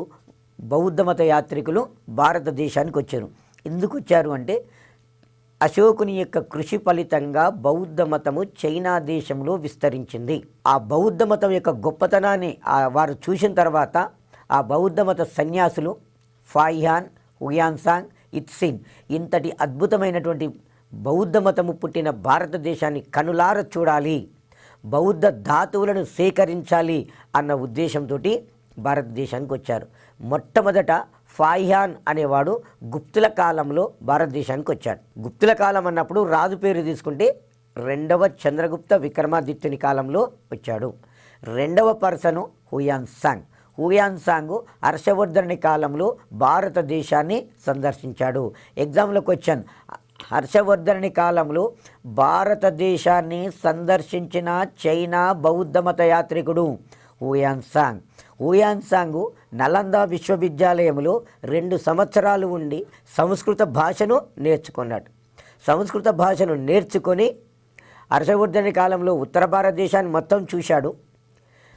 బౌద్ధ మత యాత్రికులు భారతదేశానికి వచ్చారు. ఎందుకు వచ్చారు అంటే అశోకుని యొక్క కృషి ఫలితంగా బౌద్ధ మతము చైనా దేశంలో విస్తరించింది. ఆ బౌద్ధ మతం యొక్క గొప్పతనాన్ని వారు చూసిన తర్వాత ఆ బౌద్ధ మత సన్యాసులు ఫాయిహాన్, హుయాన్సాంగ్, ఇత్సిన్ ఇంతటి అద్భుతమైనటువంటి బౌద్ధ మతము పుట్టిన భారతదేశాన్ని కనులార చూడాలి, బౌద్ధ ధాతువులను సేకరించాలి అన్న ఉద్దేశంతో భారతదేశానికి వచ్చారు. మొట్టమొదట ఫాహియాన్ అనేవాడు గుప్తుల కాలంలో భారతదేశానికి వచ్చాడు. గుప్తుల కాలం అన్నప్పుడు రాజు పేరు తీసుకుంటే రెండవ చంద్రగుప్త విక్రమాదిత్యుని కాలంలో వచ్చాడు. రెండవ పర్సను హుయాన్సాంగ్. హుయాన్సాంగ్ హర్షవర్ధనుని కాలంలో భారతదేశాన్ని సందర్శించాడు. ఎగ్జామ్లో క్వశ్చన్, హర్షవర్ధనుని కాలంలో భారతదేశాన్ని సందర్శించిన చైనా బౌద్ధ మత యాత్రికుడు హుయాన్సాంగ్. హుయాన్సాంగ్ నలంద విశ్వవిద్యాలయంలో 2 సంవత్సరాలు ఉండి సంస్కృత భాషను నేర్చుకున్నాడు. సంస్కృత భాషను నేర్చుకొని హర్షవర్ధనుని కాలంలో ఉత్తర భారతదేశాన్ని మొత్తం చూశాడు.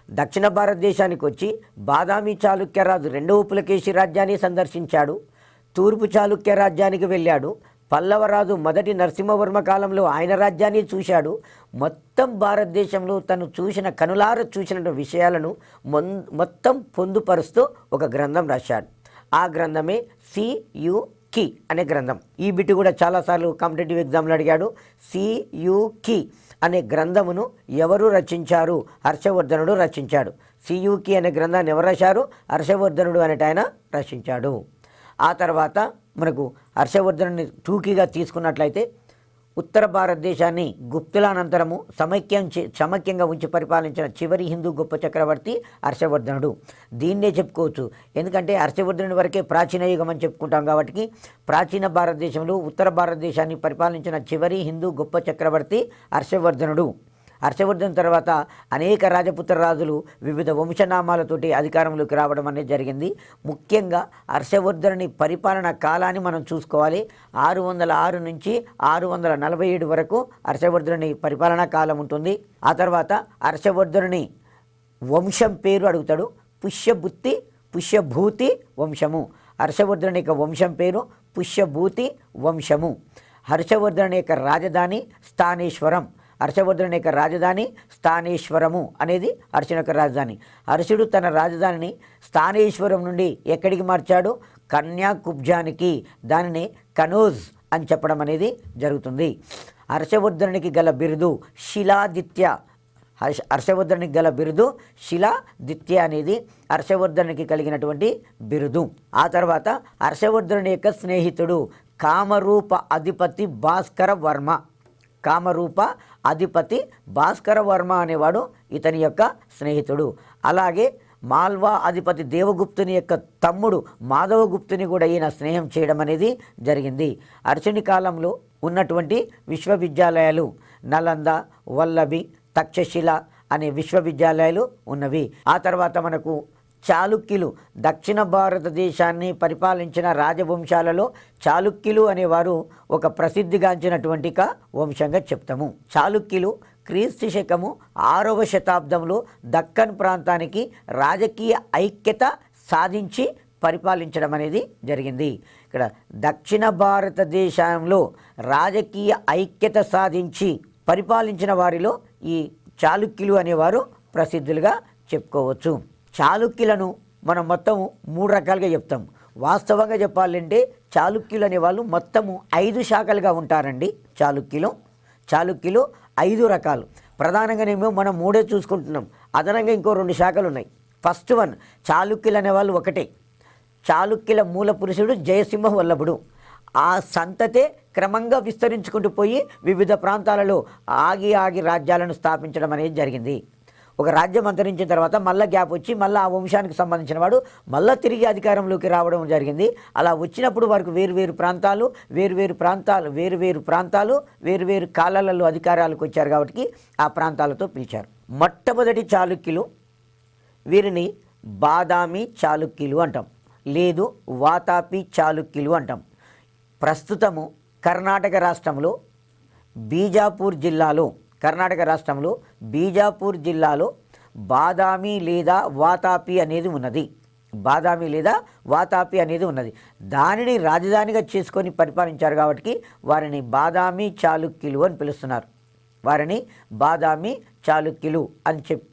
దక్షిణ భారతదేశానికి వచ్చి బాదామి చాళుక్యరాజు 2వ పులకేశి రాజ్యాన్ని సందర్శించాడు. తూర్పు చాళుక్య రాజ్యానికి వెళ్ళాడు. పల్లవరాజు మొదటి నరసింహవర్మ కాలంలో ఆయన రాజ్యాన్ని చూశాడు. మొత్తం భారతదేశంలో తను చూసిన కనులార చూసిన విషయాలను మొత్తం పొందుపరుస్తూ ఒక గ్రంథం రాశాడు. ఆ గ్రంథమే సియుకి అనే గ్రంథం. ఈ బిట్ కూడా చాలాసార్లు కాంపిటేటివ్ ఎగ్జామ్లో అడిగాడు. సియుకి అనే గ్రంథమును ఎవరు రచించారు? హర్షవర్ధనుడు రచించాడు. సియుకి అనే గ్రంథాన్ని ఎవరు రాశారు? హర్షవర్ధనుడు అనేట ఆయన రచించాడు. ఆ తర్వాత మనకు హర్షవర్ధనుని టూకీగా తీసుకున్నట్లయితే ఉత్తర భారతదేశాన్ని గుప్తుల అనంతరము సమైక్యంగా ఉంచి పరిపాలించిన చివరి హిందూ గొప్ప చక్రవర్తి హర్షవర్ధనుడు. దీన్నే చెప్పుకోవచ్చు. ఎందుకంటే హర్షవర్ధనుడి వరకే ప్రాచీన యుగం అని చెప్పుకుంటాం కాబట్టి ప్రాచీన భారతదేశంలో ఉత్తర భారతదేశాన్ని పరిపాలించిన చివరి హిందూ గొప్ప చక్రవర్తి హర్షవర్ధనుడు. హర్షవర్ధన్ తర్వాత అనేక రాజపుత్ర రాజులు వివిధ వంశనామాలతోటి అధికారంలోకి రావడం అనేది జరిగింది. ముఖ్యంగా హర్షవర్ధనుని పరిపాలన కాలాన్ని మనం చూసుకోవాలి. 606 నుంచి 647 వరకు హర్షవర్ధనుని పరిపాలనా కాలం ఉంటుంది. ఆ తర్వాత హర్షవర్ధనుని వంశం పేరు అడుగుతాడు. పుష్యభూతి వంశము. హర్షవర్ధనుని యొక్క వంశం పేరు పుష్యభూతి వంశము. హర్షవర్ధనుని యొక్క రాజధాని స్థానేశ్వరం. హర్షవర్ధనుని యొక్క రాజధాని స్థానేశ్వరము అనేది హర్షుని యొక్క రాజధాని. హర్షుడు తన రాజధానిని స్థానేశ్వరం నుండి ఎక్కడికి మార్చాడు? కన్యాకుబ్జానికి. దానిని కనోజ్ అని చెప్పడం అనేది జరుగుతుంది. హర్షవర్ధనునికి గల బిరుదు శిలాదిత్య. హర్షవర్ధనునికి గల బిరుదు శిలాదిత్య అనేది హర్షవర్ధనునికి కలిగినటువంటి బిరుదు. ఆ తర్వాత హర్షవర్ధనుని యొక్క స్నేహితుడు కామరూప అధిపతి భాస్కర వర్మ. కామరూప అధిపతి భాస్కర వర్మ అనేవాడు ఇతని యొక్క స్నేహితుడు. అలాగే మాల్వా అధిపతి దేవగుప్తుని యొక్క తమ్ముడు మాధవగుప్తుని కూడా ఈయన స్నేహం చేయడం అనేది జరిగింది. హర్షుని కాలంలో ఉన్నటువంటి విశ్వవిద్యాలయాలు నలంద, వల్లభి, తక్షశిల అనే విశ్వవిద్యాలయాలు ఉన్నవి. ఆ తర్వాత మనకు చాళుక్యులు దక్షిణ భారతదేశాన్ని పరిపాలించిన రాజవంశాలలో చాళుక్యులు అనేవారు ఒక ప్రసిద్ధిగాంచినటువంటి వంశంగా చెప్తాము. చాళుక్యులు క్రీస్తు శకము 6వ శతాబ్దంలో దక్కన్ ప్రాంతానికి రాజకీయ ఐక్యత సాధించి పరిపాలించడం అనేది జరిగింది. ఇక్కడ దక్షిణ భారతదేశంలో రాజకీయ ఐక్యత సాధించి పరిపాలించిన వారిలో ఈ చాళుక్యులు అనేవారు ప్రసిద్ధులుగా చెప్పుకోవచ్చు. చాళుక్యులను మనం మొత్తము 3 రకాలుగా చెప్తాం. వాస్తవంగా చెప్పాలంటే చాళుక్యులు అనేవాళ్ళు మొత్తము 5 శాఖలుగా ఉంటారండి. చాళుక్యులు 5 రకాలు. ప్రధానంగానేమో మనం 3 చూసుకుంటున్నాం. అదనంగా ఇంకో 2 శాఖలు ఉన్నాయి. ఫస్ట్ వన్ చాళుక్యులు అనేవాళ్ళు ఒకటే. చాళుక్యుల మూల పురుషుడు జయసింహ వల్లభుడు. ఆ సంతతే క్రమంగా విస్తరించుకుంటూ పోయి వివిధ ప్రాంతాలలో ఆగి రాజ్యాలను స్థాపించడం అనేది జరిగింది. ఒక రాజ్యం అంతరించిన తర్వాత మళ్ళీ గ్యాప్ వచ్చి మళ్ళీ ఆ వంశానికి సంబంధించిన వాడు మళ్ళీ తిరిగి అధికారంలోకి రావడం జరిగింది. అలా వచ్చినప్పుడు వారికి వేరువేరు ప్రాంతాలు వేరువేరు కాలాలలో అధికారాలకు వచ్చారు కాబట్టి ఆ ప్రాంతాలతో పిలిచారు. మొట్టమొదటి చాళుక్యులు వీరిని బాదామి చాళుక్యులు అంటాం, లేదు వాతాపి చాళుక్యులు అంటాం. ప్రస్తుతము కర్ణాటక రాష్ట్రంలో బీజాపూర్ జిల్లాలో బాదామి లేదా వాతాపి అనేది ఉన్నది. దానిని రాజధానిగా చేసుకొని పరిపాలించారు కాబట్టి వారిని బాదామి చాళుక్యులు అని పిలుస్తున్నారు. అని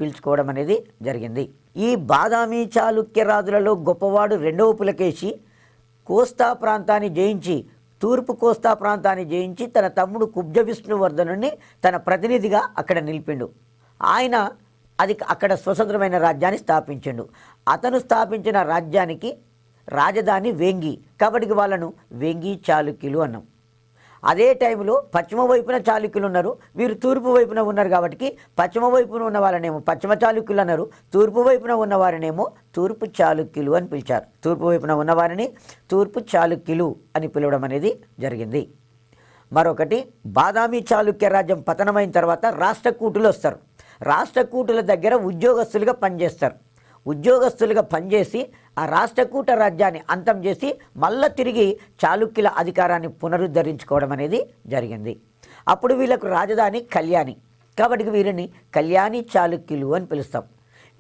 పిలుచుకోవడం అనేది జరిగింది. ఈ బాదామి చాళుక్య రాజులలో గొప్పవాడు 2వ పులకేశి. తూర్పు కోస్తా ప్రాంతాన్ని జయించి తన తమ్ముడు కుబ్జ విష్ణువర్ధనుని తన ప్రతినిధిగా అక్కడ నిలిపిండు. ఆయన అక్కడ స్వతంత్రమైన రాజ్యాన్ని స్థాపించిండు. అతను స్థాపించిన రాజ్యానికి రాజధాని వేంగి, కాబట్టి వాళ్ళను వేంగి చాళుక్యులు అన్నాం. అదే టైంలో పశ్చిమ వైపున చాళుక్యులు ఉన్నారు, వీరు తూర్పు వైపున ఉన్నారు. కాబట్టి పశ్చిమ వైపున ఉన్న వాళ్ళనేమో పశ్చిమ చాళుక్యులు అన్నారు, తూర్పు వైపున ఉన్నవారినేమో తూర్పు చాళుక్యులు అని పిలిచారు. తూర్పు వైపున ఉన్నవారిని తూర్పు చాళుక్యులు అని పిలవడం అనేది జరిగింది. మరొకటి, బాదామి చాళుక్య రాజ్యం పతనమైన తర్వాత రాష్ట్రకూటులు వస్తారు. రాష్ట్రకూటుల దగ్గర ఉద్యోగస్తులుగా పనిచేస్తారు. ఉద్యోగస్తులుగా పనిచేసి ఆ రాష్ట్రకూట రాజ్యాన్ని అంతం చేసి మళ్ళీ తిరిగి చాళుక్యుల అధికారాన్ని పునరుద్ధరించుకోవడం అనేది జరిగింది. అప్పుడు వీళ్ళకు రాజధాని కళ్యాణి, కాబట్టి వీరిని కళ్యాణి చాళుక్యులు అని పిలుస్తాం.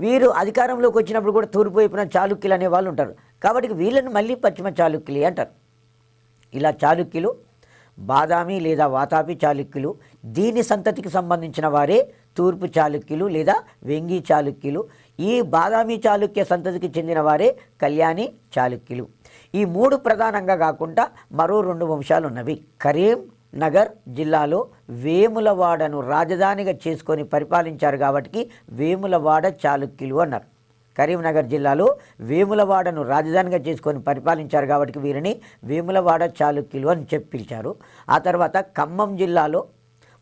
వీరు అధికారంలోకి వచ్చినప్పుడు కూడా తూర్పు వైపున చాళుక్యులు అనే వాళ్ళు ఉంటారు, కాబట్టి వీళ్ళని మళ్ళీ పశ్చిమ చాళుక్యులు అంటారు. ఇలా చాళుక్యులు, బాదామి లేదా వాతాపి చాళుక్యులు, దీని సంతతికి సంబంధించిన వారే తూర్పు చాళుక్యులు లేదా వెంగి చాళుక్యులు. ఈ బాదామి చాళుక్య సంతతికి చెందిన వారే కళ్యాణి చాళుక్యులు. ఈ మూడు ప్రధానంగా కాకుండా మరో 2 వంశాలు ఉన్నవి. కరీం నగర్ జిల్లాలో వేములవాడను రాజధానిగా చేసుకొని పరిపాలించారు, కాబట్టి వేములవాడ చాళుక్యులు అన్నారు. కరీంనగర్ జిల్లాలో వేములవాడను రాజధానిగా చేసుకొని పరిపాలించారు, కాబట్టి వీరిని వేములవాడ చాళుక్యులు అని పిలిచారు. ఆ తర్వాత ఖమ్మం జిల్లాలో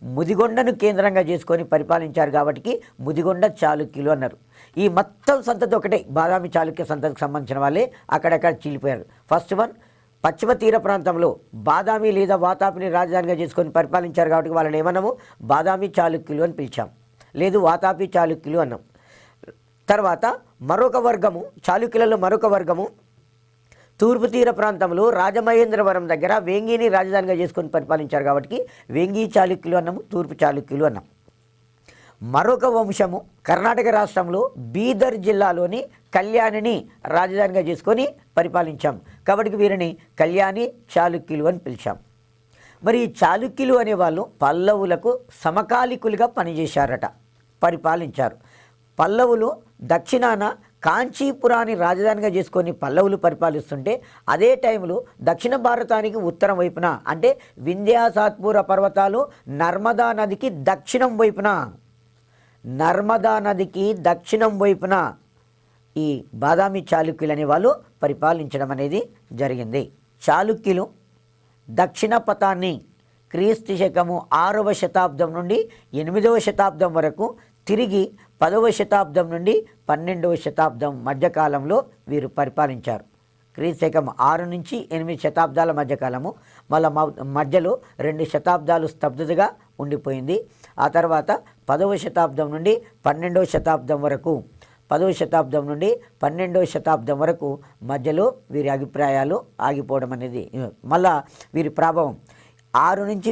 ముదిగొండను కేంద్రంగా చేసుకొని పరిపాలించారు, కాబట్టి ముదిగొండ చాళుక్యులు అన్నారు. ఈ మొత్తం సంతతి ఒకటే, బాదామి చాళుక్య సంతతికి సంబంధించిన వాళ్ళే అక్కడక్కడ చీలిపోయారు. ఫస్ట్ వన్, పశ్చిమ తీర ప్రాంతంలో బాదామి లేదా వాతాపిని రాజధానిగా చేసుకొని పరిపాలించారు, కాబట్టి వాళ్ళని ఏమన్నాము, బాదామి చాళుక్యులు అని పిలిచాం, లేదు వాతాపి చాళుక్యులు అన్నాం. తర్వాత మరొక వర్గము, చాళుక్యులలో మరొక వర్గము తూర్పు తీర ప్రాంతంలో రాజమహేంద్రవరం దగ్గర వేంగిని రాజధానిగా చేసుకొని పరిపాలించారు, కాబట్టి వేంగి చాళుక్యులు అన్నాము, తూర్పు చాళుక్యులు అన్నాం. మరొక వంశము కర్ణాటక రాష్ట్రంలో బీదర్ జిల్లాలోని కళ్యాణిని రాజధానిగా చేసుకొని పరిపాలించాం, కాబట్టి వీరిని కళ్యాణి చాళుక్యులు అని పిలిచాం. మరి ఈ చాళుక్యులు అనేవాళ్ళు పల్లవులకు సమకాలికులుగా పనిచేశారట, పరిపాలించారు. పల్లవులు దక్షిణాన కాంచీపురాన్ని రాజధానిగా చేసుకొని పల్లవులు పరిపాలిస్తుంటే, అదే టైంలో దక్షిణ భారతానికి ఉత్తరం వైపున అంటే వింధ్యా సాత్పుర పర్వతాలు నర్మదా నదికి దక్షిణం వైపున ఈ బాదామి చాళుక్యులు అనే వాళ్ళు పరిపాలించడం అనేది జరిగింది. చాళుక్యులు దక్షిణ పథాన్ని క్రీస్తు శకము 6వ శతాబ్దం నుండి 8వ శతాబ్దం వరకు, తిరిగి 10వ శతాబ్దం నుండి 12వ శతాబ్దం మధ్యకాలంలో వీరు పరిపాలించారు. క్రీస్తు శకం 6 నుంచి 8 శతాబ్దాల మధ్యకాలము, మళ్ళీ మధ్యలో 2 శతాబ్దాలు స్తబ్దతగా ఉండిపోయింది. ఆ తర్వాత 10వ శతాబ్దం నుండి 12వ శతాబ్దం వరకు, 10వ శతాబ్దం నుండి 12వ శతాబ్దం వరకు మధ్యలో వీరి అభిప్రాయాలు ఆగిపోవడం అనేది, మళ్ళా వీరి ప్రభావం 6 నుంచి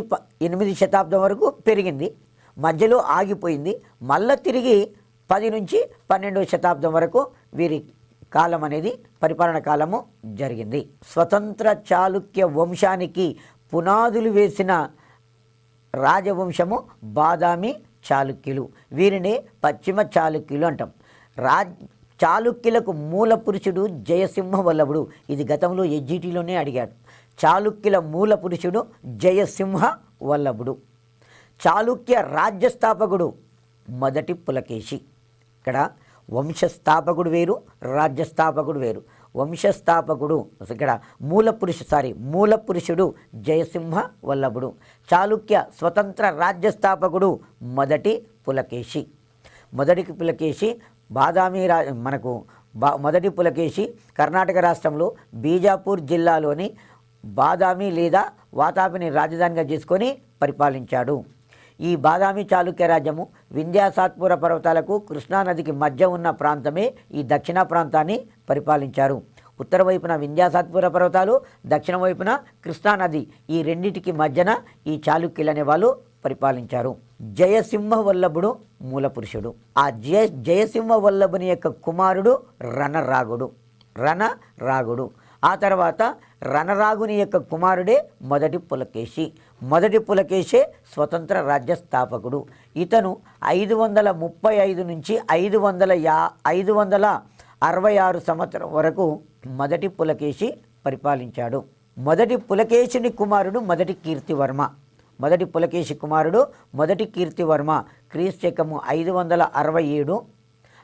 8 శతాబ్దం వరకు పెరిగింది, మధ్యలో ఆగిపోయింది, మళ్ళీ తిరిగి 10 నుంచి 12వ శతాబ్దం వరకు వీరి కాలం అనేది పరిపాలన కాలము జరిగింది. స్వతంత్ర చాళుక్య వంశానికి పునాదులు వేసిన రాజవంశము బాదామి చాళుక్యులు, వీరిని పశ్చిమ చాళుక్యులు అంటాం. చాళుక్యులకు మూల పురుషుడు జయసింహ వల్లభుడు, ఇది గతంలో ఎస్జిటిలోనే అడిగాడు. చాళుక్యుల మూల పురుషుడు జయసింహ వల్లభుడు. చాళుక్య రాజ్యస్థాపకుడు మొదటి పులకేశి. ఇక్కడ వంశస్థాపకుడు వేరు, రాజ్యస్థాపకుడు వేరు. వంశస్థాపకుడు ఇక్కడ మూల పురుషుడు జయసింహ వల్లభుడు. చాళుక్య స్వతంత్ర రాజ్యస్థాపకుడు మొదటి పులకేశి. మొదటి పులకేశి మొదటి పులకేశి కర్ణాటక రాష్ట్రంలో బీజాపూర్ జిల్లాలోని బాదామి లేదా వాతాపిని రాజధానిగా చేసుకొని పరిపాలించాడు. ఈ బాదామి చాళుక్య రాజ్యము వింధ్యా సాత్పుర పర్వతాలకు కృష్ణానదికి మధ్య ఉన్న ప్రాంతమే ఈ దక్షిణ ప్రాంతాన్ని పరిపాలించారు. ఉత్తర వైపున వింధ్యా సాత్పుర పర్వతాలు, దక్షిణ వైపున కృష్ణానది, ఈ రెండింటికి మధ్యన ఈ చాళుక్యులు అనే వాళ్ళు పరిపాలించారు. జయసింహ వల్లభుడు మూల పురుషుడు. ఆ జయసింహ వల్లభుని యొక్క కుమారుడు రణరాగుడు. ఆ తర్వాత రణరాగుని యొక్క కుమారుడే మొదటి పులకేశి. మొదటి పులకేశే స్వతంత్ర రాజ్య స్థాపకుడు. ఇతను 535 నుంచి 566 సంవత్సరం వరకు మొదటి పులకేశి పరిపాలించాడు. మొదటి పులకేశిని కుమారుడు మొదటి కీర్తివర్మ. మొదటి పులకేశి కుమారుడు మొదటి కీర్తివర్మ క్రీస్తకము 567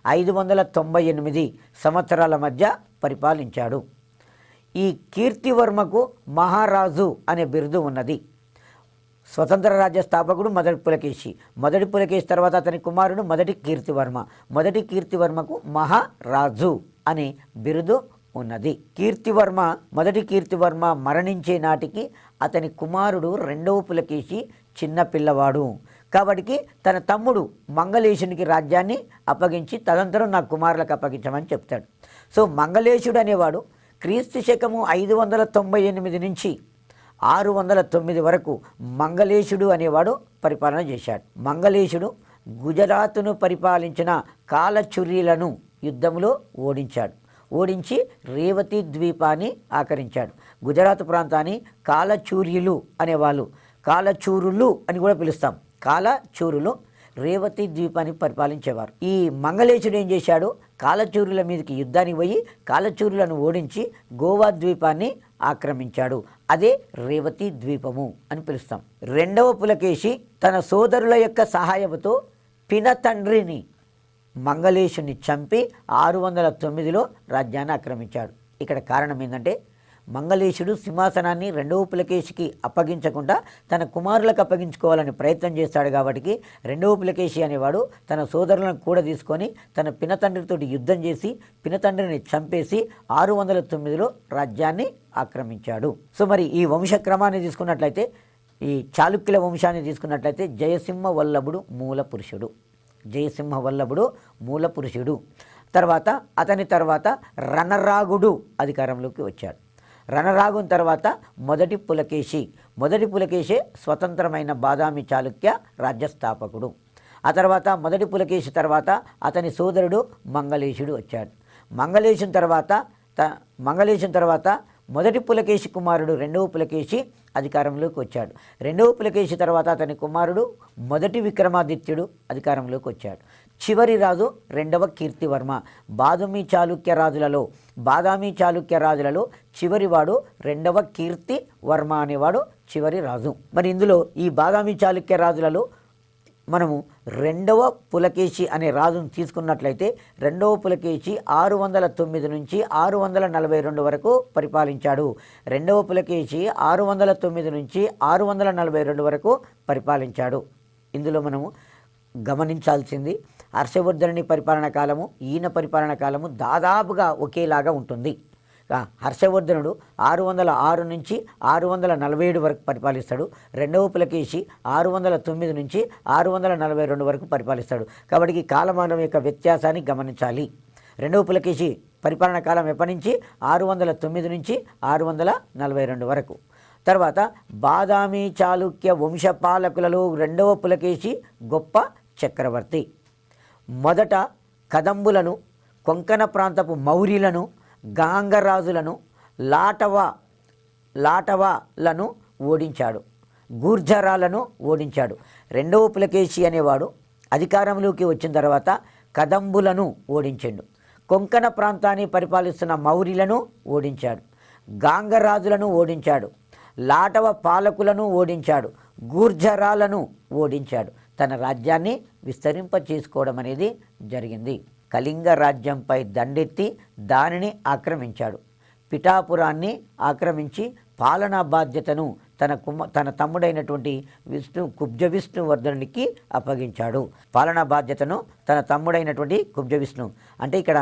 598 సంవత్సరాల మధ్య పరిపాలించాడు. ఈ కీర్తివర్మకు మహారాజు అనే బిరుదు ఉన్నది. స్వతంత్ర రాజ్య స్థాపకుడు మొదటి పులకేశి. మొదటి పులకేశి తర్వాత అతని కుమారుడు మొదటి కీర్తివర్మ. మొదటి కీర్తివర్మకు మహారాజు అనే బిరుదు ఉన్నది. మొదటి కీర్తివర్మ మరణించే నాటికి అతని కుమారుడు రెండవ పులకేశి చిన్న పిల్లవాడు. కాబట్టి తన తమ్ముడు మంగళేశునికి రాజ్యాన్ని అప్పగించి తదనంతరం నా కుమారులకు అప్పగించమని చెప్తాడు. సో మంగళేశుడు అనేవాడు క్రీస్తు శకము 598 నుంచి 609 వరకు మంగళేశుడు అనేవాడు పరిపాలన చేశాడు. మంగళేశుడు గుజరాత్ను పరిపాలించిన కాలచుర్యులను యుద్ధంలో ఓడించి రేవతి ద్వీపాన్ని ఆక్రమించాడు. గుజరాత్ ప్రాంతాన్ని కాలచూర్యులు అనేవాళ్ళు, కాలచూరులు అని కూడా పిలుస్తాం. కాలచూరులు రేవతి ద్వీపాన్ని పరిపాలించేవారు. ఈ మంగళేశుడు ఏం చేశాడు, కాలచూరుల మీదకి యుద్ధానికి పోయి కాలచూరులను ఓడించి గోవా ద్వీపాన్ని ఆక్రమించాడు. అదే రేవతి ద్వీపము అని పిలుస్తాం. రెండవ పులకేశి తన సోదరుల యొక్క సహాయంతో పినతండ్రిని మంగళేశుని చంపి 609లో రాజ్యాన్ని ఆక్రమించాడు. ఇక్కడ కారణం ఏంటంటే మంగళేశుడు సింహాసనాన్ని రెండవ పులకేశికి అప్పగించకుండా తన కుమారులకు అప్పగించుకోవాలని ప్రయత్నం చేస్తాడు. కాబట్టి రెండవ పులకేశి అనేవాడు తన సోదరులను కూడా తీసుకొని తన పినతండ్రితో యుద్ధం చేసి పినతండ్రిని చంపేసి 609లో రాజ్యాన్ని ఆక్రమించాడు. సో మరి ఈ వంశక్రమాన్ని తీసుకున్నట్లయితే, ఈ చాళుక్యుల వంశాన్ని తీసుకున్నట్లయితే జయసింహ వల్లభుడు మూల పురుషుడు. అతని తర్వాత రణరాగుడు అధికారంలోకి వచ్చాడు. రణరాగుని తర్వాత మొదటి పులకేశి స్వతంత్రమైన బాదామి చాళుక్య రాజ్యస్థాపకుడు. ఆ తర్వాత మొదటి పులకేశి తర్వాత అతని సోదరుడు మంగళేశుడు వచ్చాడు. మంగళేశుని తర్వాత మొదటి పులకేశి కుమారుడు రెండవ పులకేశి అధికారంలోకి వచ్చాడు. రెండవ పులకేశి తర్వాత అతని కుమారుడు మొదటి విక్రమాదిత్యుడు అధికారంలోకి వచ్చాడు. చివరి రాజు రెండవ కీర్తివర్మ. బాదామి చాళుక్య రాజులలో చివరివాడు రెండవ కీర్తివర్మ అనేవాడు చివరి రాజు. మరి ఇందులో ఈ బాదామి చాళుక్య రాజులలో మనము రెండవ పులకేశి అనే రాజును తీసుకున్నట్లయితే రెండవ పులకేశి 609 నుంచి 642 వరకు పరిపాలించాడు. రెండవ పులకేశి 609 నుంచి 642 వరకు పరిపాలించాడు. ఇందులో మనము గమనించాల్సింది హర్షవర్ధనుని పరిపాలన కాలము ఈయన పరిపాలన కాలము దాదాపుగా ఒకేలాగా ఉంటుంది. హర్షవర్ధనుడు 606 నుంచి 647 వరకు పరిపాలిస్తాడు. రెండవ పులకేశి 609 నుంచి 642 వరకు పరిపాలిస్తాడు. కాబట్టి కాలమానం యొక్క వ్యత్యాసాన్ని గమనించాలి. రెండవ పులకేశి పరిపాలన కాలం ఎప్పటి నుంచి 609 నుంచి 642 వరకు. తర్వాత బాదామి చాళుక్య వంశపాలకులలో రెండవ పులకేశి గొప్ప చక్రవర్తి. మొదట కదంబులను, కొంకణ ప్రాంతపు మౌర్యులను, గాంగరాజులను, లాటవాలను ఓడించాడు. గూర్జరాలను ఓడించాడు. రెండవ పులకేశి అనేవాడు అధికారంలోకి వచ్చిన తర్వాత కదంబులను ఓడించాడు. కొంకణ ప్రాంతాన్ని పరిపాలిస్తున్న మౌర్యులను ఓడించాడు. గాంగరాజులను ఓడించాడు. లాటవ పాలకులను ఓడించాడు. గూర్జరాలను ఓడించాడు. తన రాజ్యాన్ని విస్తరింపచేసుకోవడం అనేది జరిగింది. కళింగ రాజ్యంపై దండెత్తి దానిని ఆక్రమించాడు. పిఠాపురాన్ని ఆక్రమించి పాలనా బాధ్యతను తన తమ్ముడైనటువంటి కుబ్జ విష్ణువర్ధనునికి అప్పగించాడు. పాలనా బాధ్యతను తన తమ్ముడైనటువంటి కుబ్జ విష్ణు అంటే ఇక్కడ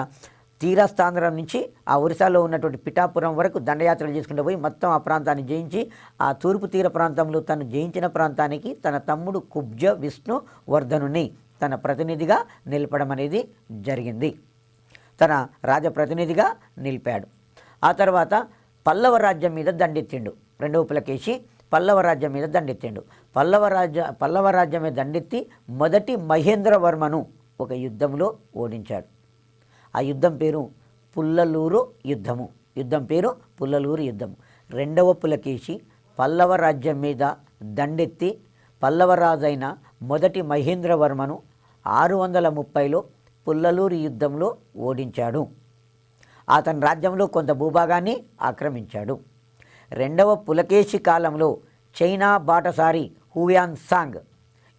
తీరస్థాంధ్రం నుంచి ఆ ఒరిస్సాలో ఉన్నటువంటి పిఠాపురం వరకు దండయాత్రలు చేసుకుంటూ పోయి మొత్తం ఆ ప్రాంతాన్ని జయించి ఆ తూర్పు తీర ప్రాంతంలో తను జయించిన ప్రాంతానికి తన తమ్ముడు కుబ్జ విష్ణువర్ధనుని తన ప్రతినిధిగా నిలపడం అనేది జరిగింది. తన రాజప్రతినిధిగా నిలిపాడు. ఆ తర్వాత పల్లవ రాజ్యం మీద దండెత్తిండు. రెండవ పులకేశి పల్లవ రాజ్యం మీద దండెత్తిండు. పల్లవ రాజ్యం మీద దండెత్తి మొదటి మహేంద్రవర్మను ఒక యుద్ధంలో ఓడించాడు. ఆ యుద్ధం పేరు పుల్లలూరు యుద్ధము. రెండవ పులకేశి పల్లవ రాజ్యం మీద దండెత్తి పల్లవ రాజైన మొదటి మహేంద్రవర్మను 630లో పుల్లలూరు యుద్ధంలో ఓడించాడు. అతని రాజ్యంలో కొంత భూభాగాన్ని ఆక్రమించాడు. రెండవ పులకేశి కాలంలో చైనా బాటసారి హుయాన్ సాంగ్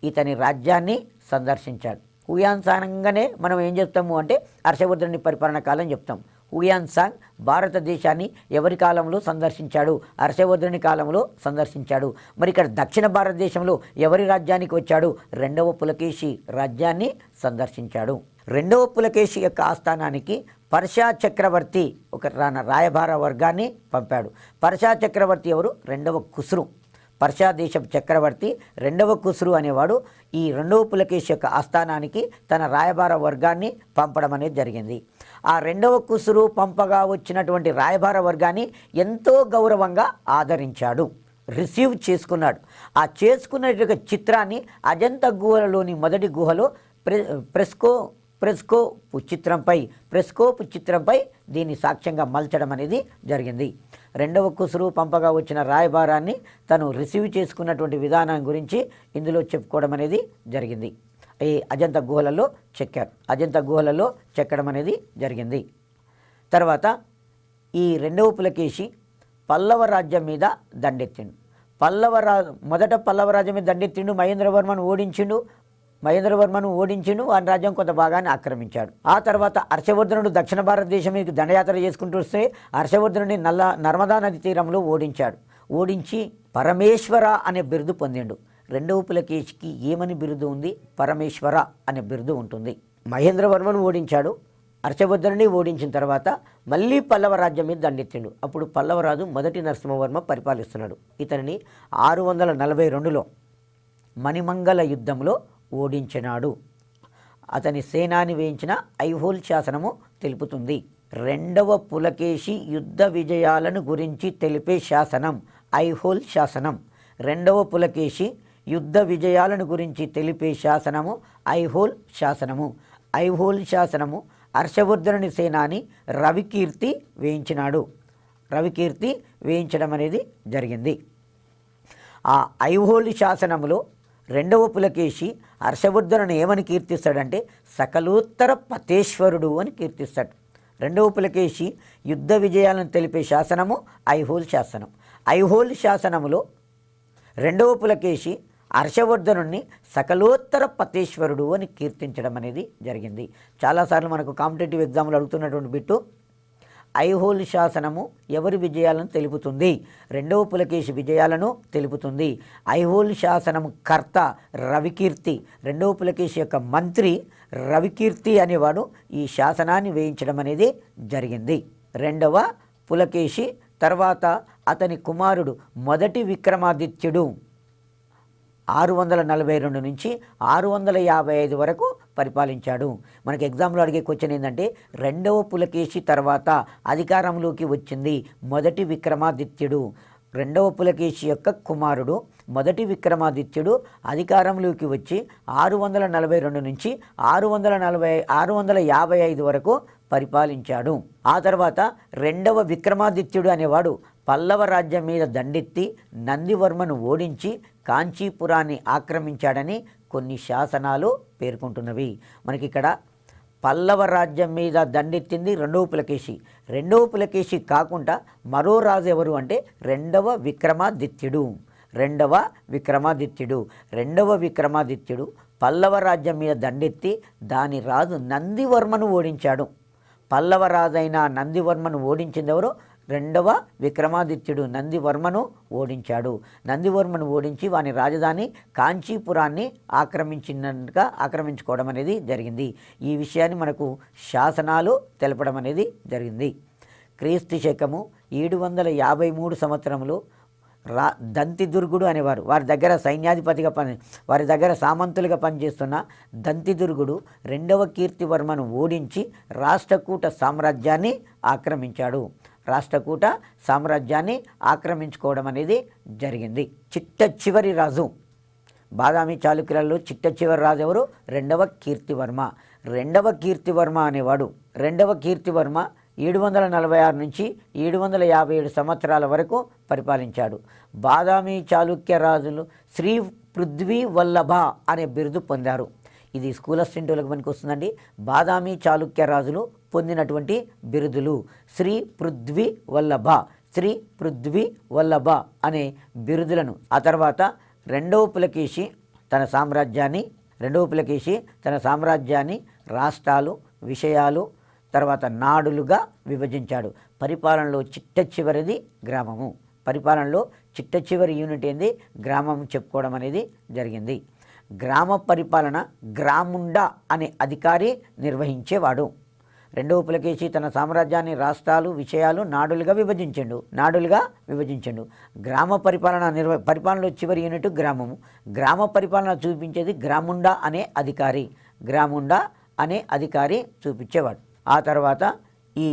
ఇతని రాజ్యాన్ని సందర్శించాడు. హుయాన్ సాంగ్గానే మనం ఏం చెప్తాము అంటే హర్షవర్ధనుని పరిపాలన కాలం చెప్తాం. హుయాన్ సాంగ్ భారతదేశాన్ని ఎవరి కాలంలో సందర్శించాడు? హర్షవర్ధనుని కాలంలో సందర్శించాడు. మరి ఇక్కడ దక్షిణ భారతదేశంలో ఎవరి రాజ్యానికి వచ్చాడు? రెండవ పులకేశి రాజ్యాన్ని సందర్శించాడు. రెండవ పులకేశి యొక్క ఆస్థానానికి పర్షా చక్రవర్తి ఒక రాయబార వర్గాన్ని పంపాడు. పర్షా చక్రవర్తి ఎవరు? రెండవ ఖుస్రు. పర్షా దేశం చక్రవర్తి రెండవ ఖుస్రు అనేవాడు ఈ రెండవ పులకేశి యొక్క ఆస్థానానికి తన రాయబార వర్గాన్ని పంపడం అనేది జరిగింది. ఆ రెండవ ఖుస్రు పంపగా వచ్చినటువంటి రాయబార వర్గాన్ని ఎంతో గౌరవంగా ఆదరించాడు, రిసీవ్ చేసుకున్నాడు. ఆ చేసుకున్న చిత్రాన్ని అజంతా గుహలలోని మొదటి గుహలో ప్రెస్కోపు చిత్రంపై దీన్ని సాక్ష్యంగా మలచడం అనేది జరిగింది. రెండవ ఖుస్రు పంపగా వచ్చిన రాయబారాన్ని తను రిసీవ్ చేసుకున్నటువంటి విధానం గురించి ఇందులో చెప్పుకోవడం అనేది జరిగింది. ఈ అజంతా గుహలలో చెక్కారు. అజంతా గుహలలో చెక్కడం అనేది జరిగింది. తర్వాత ఈ రెండవ పులకేశి పల్లవ రాజ్యం మీద దండెత్తిండు. మొదట పల్లవ రాజ్యం మీద దండెత్తిండు. మహేంద్రవర్మను ఓడించిండు. వారి రాజ్యం కొంత భాగాన్ని ఆక్రమించాడు. ఆ తర్వాత హర్షవర్ధనుడు దక్షిణ భారతదేశం మీద దండయాత్ర చేసుకుంటూ వస్తే హర్షవర్ధనుడిని నర్మదా నది తీరంలో ఓడించి పరమేశ్వర అనే బిరుదు పొందిండు. రెండవ పులకేశికి ఏమని బిరుదు ఉంది? పరమేశ్వర అనే బిరుదు ఉంటుంది. మహేంద్రవర్మను ఓడించాడు. హర్షవర్ధనుని ఓడించిన తర్వాత మళ్ళీ పల్లవ రాజ్యం మీద దండెత్తిండు. అప్పుడు పల్లవరాజు మొదటి నరసింహవర్మ పరిపాలిస్తున్నాడు. ఇతనిని 642లో మణిమంగళ యుద్ధంలో ఓడించినాడు. అతని సేనాని వేయించిన ఐహోల్ శాసనము తెలుపుతుంది. రెండవ పులకేశి యుద్ధ విజయాలను గురించి తెలిపే శాసనం ఐహోల్ శాసనం. రెండవ పులకేశి యుద్ధ విజయాలను గురించి తెలిపే శాసనము ఐహోల్ శాసనము. ఐహోల్ శాసనము హర్షవర్ధనుని సేనాని రవికీర్తి వేయించడం అనేది జరిగింది. ఆ ఐహోల్ శాసనములో రెండవ పులకేశి హర్షవర్ధనుని ఏమని కీర్తిస్తాడంటే సకలోత్తర పతేశ్వరుడు అని కీర్తిస్తాడు. రెండవ పులకేశి యుద్ధ విజయాలను తెలిపే శాసనము ఐహోల్ శాసనం. ఐహోల్ శాసనములో రెండవ పులకేశి హర్షవర్ధనుని సకలోత్తర పతేశ్వరుడు అని కీర్తించడం అనేది జరిగింది. చాలాసార్లు మనకు కాంపిటేటివ్ ఎగ్జామ్లు అడుగుతున్నటువంటి బిట్టు ఐహోల్ శాసనము ఎవరి విజయాలను తెలుపుతుంది? రెండవ పులకేశి విజయాలను తెలుపుతుంది. ఐహోల్ శాసనము కర్త రవికీర్తి. రెండవ పులకేశి యొక్క మంత్రి రవికీర్తి అనేవాడు ఈ శాసనాన్ని వేయించడం అనేది జరిగింది. రెండవ పులకేశి తర్వాత అతని కుమారుడు మొదటి విక్రమాదిత్యుడు 642 నుంచి 655 వరకు పరిపాలించాడు. మనకి ఎగ్జామ్లో అడిగే క్వశ్చన్ ఏంటంటే రెండవ పులకేశి తర్వాత అధికారంలోకి వచ్చింది మొదటి విక్రమాదిత్యుడు. రెండవ పులకేశి యొక్క కుమారుడు మొదటి విక్రమాదిత్యుడు అధికారంలోకి వచ్చి 642 నుంచి 655 వరకు పరిపాలించాడు. ఆ తర్వాత రెండవ విక్రమాదిత్యుడు అనేవాడు పల్లవ రాజ్యం మీద దండెత్తి నందివర్మను ఓడించి కాంచీపురాన్ని ఆక్రమించాడని కొన్ని శాసనాలు పేర్కొంటున్నవి. మనకిక్కడ పల్లవ రాజ్యం మీద దండెత్తింది రెండవ పులకేశి. రెండవ పులకేశి కాకుండా మరో రాజు ఎవరు అంటే రెండవ విక్రమాదిత్యుడు పల్లవ రాజ్యం మీద దండెత్తి దాని రాజు నందివర్మను ఓడించాడు. పల్లవ రాజైన నందివర్మను ఓడించింది ఎవరు? రెండవ విక్రమాదిత్యుడు నందివర్మను ఓడించాడు. నందివర్మను ఓడించి వాని రాజధాని కాంచీపురాన్ని ఆక్రమించుకోవడం అనేది జరిగింది. ఈ విషయాన్ని మనకు శాసనాలు తెలపడం అనేది జరిగింది. క్రీస్తు శకము 753 సంవత్సరంలో దంతిదుర్గుడు అనేవారు, వారి దగ్గర సైన్యాధిపతిగా వారి దగ్గర సామంతులుగా పనిచేస్తున్న దంతిదుర్గుడు రెండవ కీర్తివర్మను ఓడించి రాష్ట్రకూట సామ్రాజ్యాన్ని ఆక్రమించుకోవడం అనేది జరిగింది. చిట్ట చివరి రాజు బాదామి చాళుక్యులలో చిట్ట చివరి రాజు ఎవరు? రెండవ కీర్తివర్మ అనేవాడు. రెండవ కీర్తివర్మ 746 నుంచి 757 సంవత్సరాల వరకు పరిపాలించాడు. బాదామి చాళుక్య రాజులు శ్రీ పృథ్వీ వల్లభ అనే బిరుదు పొందారు. ఇది స్కూల్ అసిస్టెంట్లకు మనకు వస్తుందండి. బాదామి చాళుక్య రాజులు పొందినటువంటి బిరుదులు శ్రీ పృథ్వీ వల్లభ అనే బిరుదులను. ఆ తర్వాత రెండవ పులకేశి తన సామ్రాజ్యాన్ని రాష్ట్రాలు, విషయాలు, తర్వాత నాడులుగా విభజించాడు. పరిపాలనలో చిట్టచివరిది గ్రామము. పరిపాలనలో చిట్టచివరి యూనిట్ ఏంది? గ్రామం చెప్పుకోవడం అనేది జరిగింది. గ్రామ పరిపాలన గ్రాముండ అనే అధికారి నిర్వహించేవాడు. రెండవ పులకేశి తన సామ్రాజ్యాన్ని రాష్ట్రాలు, విషయాలు, నాడులుగా విభజించండు. గ్రామ పరిపాలనలో చివరి యూనిట్ గ్రామము. గ్రామ పరిపాలన చూపించేది గ్రాముండ అనే అధికారి చూపించేవాడు. ఆ తర్వాత ఈ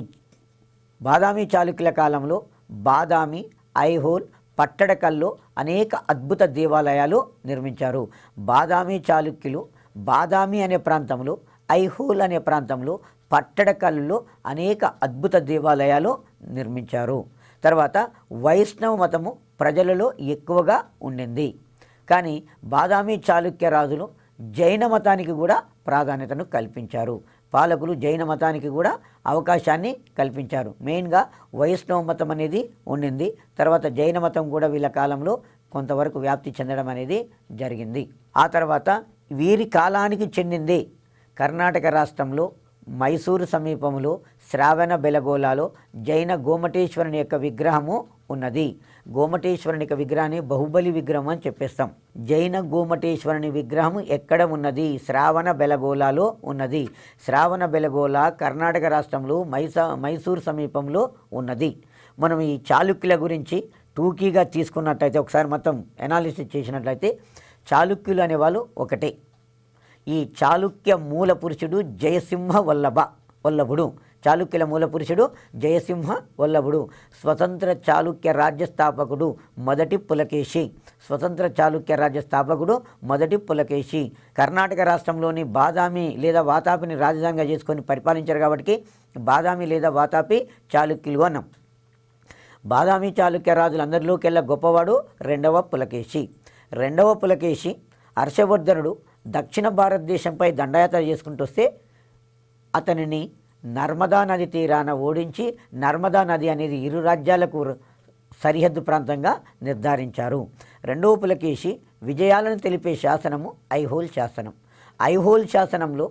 బాదామి చాళుక్యుల కాలంలో బాదామి, ఐహోల్, పట్టడకల్లో అనేక అద్భుత దేవాలయాలు నిర్మించారు. బాదామి చాళుక్యులు బాదామి అనే ప్రాంతంలో, ఐహోల్ అనే ప్రాంతంలో, పట్టడకల్లో అనేక అద్భుత దేవాలయాలు నిర్మించారు. తర్వాత వైష్ణవ మతము ప్రజలలో ఎక్కువగా ఉండింది. కానీ బాదామి చాళుక్య రాజులు జైన మతానికి కూడా ప్రాధాన్యతను కల్పించారు. పాలకులు జైన మతానికి కూడా అవకాశాన్ని కల్పించారు. మెయిన్గా వైష్ణవ మతం అనేది ఉండింది. తర్వాత జైన మతం కూడా వీళ్ళ కాలంలో కొంతవరకు వ్యాప్తి చెందడం అనేది జరిగింది. ఆ తర్వాత వీరి కాలానికి చెందింది కర్ణాటక రాష్ట్రంలో మైసూరు సమీపంలో శ్రావణ బెలగోలాలో జైన గోమటేశ్వరుని యొక్క విగ్రహము ఉన్నది. గోమటేశ్వరుని యొక్క విగ్రహాన్ని బాహుబలి విగ్రహం అని చెప్పేస్తాం. జైన గోమటేశ్వరుని విగ్రహం ఎక్కడ ఉన్నది? శ్రావణ బెలగోలాలో ఉన్నది. శ్రావణ బెలగోల కర్ణాటక రాష్ట్రంలో మైసూరు సమీపంలో ఉన్నది. మనం ఈ చాళుక్యుల గురించి టూకీగా తీసుకున్నట్లయితే, ఒకసారి మొత్తం అనాలిసిస్ చేసినట్లయితే, చాళుక్యులు అనేవాళ్ళు ఒకటే. ఈ చాళుక్య మూల పురుషుడు జయసింహ వల్లభుడు. చాళుక్యుల మూల పురుషుడు జయసింహ వల్లభుడు. స్వతంత్ర చాళుక్య రాజ్య స్థాపకుడు మొదటి పులకేశి. కర్ణాటక రాష్ట్రంలోని బాదామి లేదా వాతాపిని రాజధానిగా చేసుకొని పరిపాలించారు కాబట్టి బాదామి లేదా వాతాపి చాళుక్యులు అన్నాం. బాదామి చాళుక్య రాజులందరిలోకెల్లా గొప్పవాడు రెండవ పులకేశి. హర్షవర్ధనుడు దక్షిణ భారతదేశంపై దండయాత్ర చేసుకుంటూ వస్తే అతనిని నర్మదా నది తీరాన ఓడించి నర్మదా నది అనేది ఇరు రాజ్యాలకు సరిహద్దు ప్రాంతంగా నిర్ధారించారు. రెండవ పులకేశి విజయాలను తెలిపే శాసనము ఐహోల్ శాసనంలో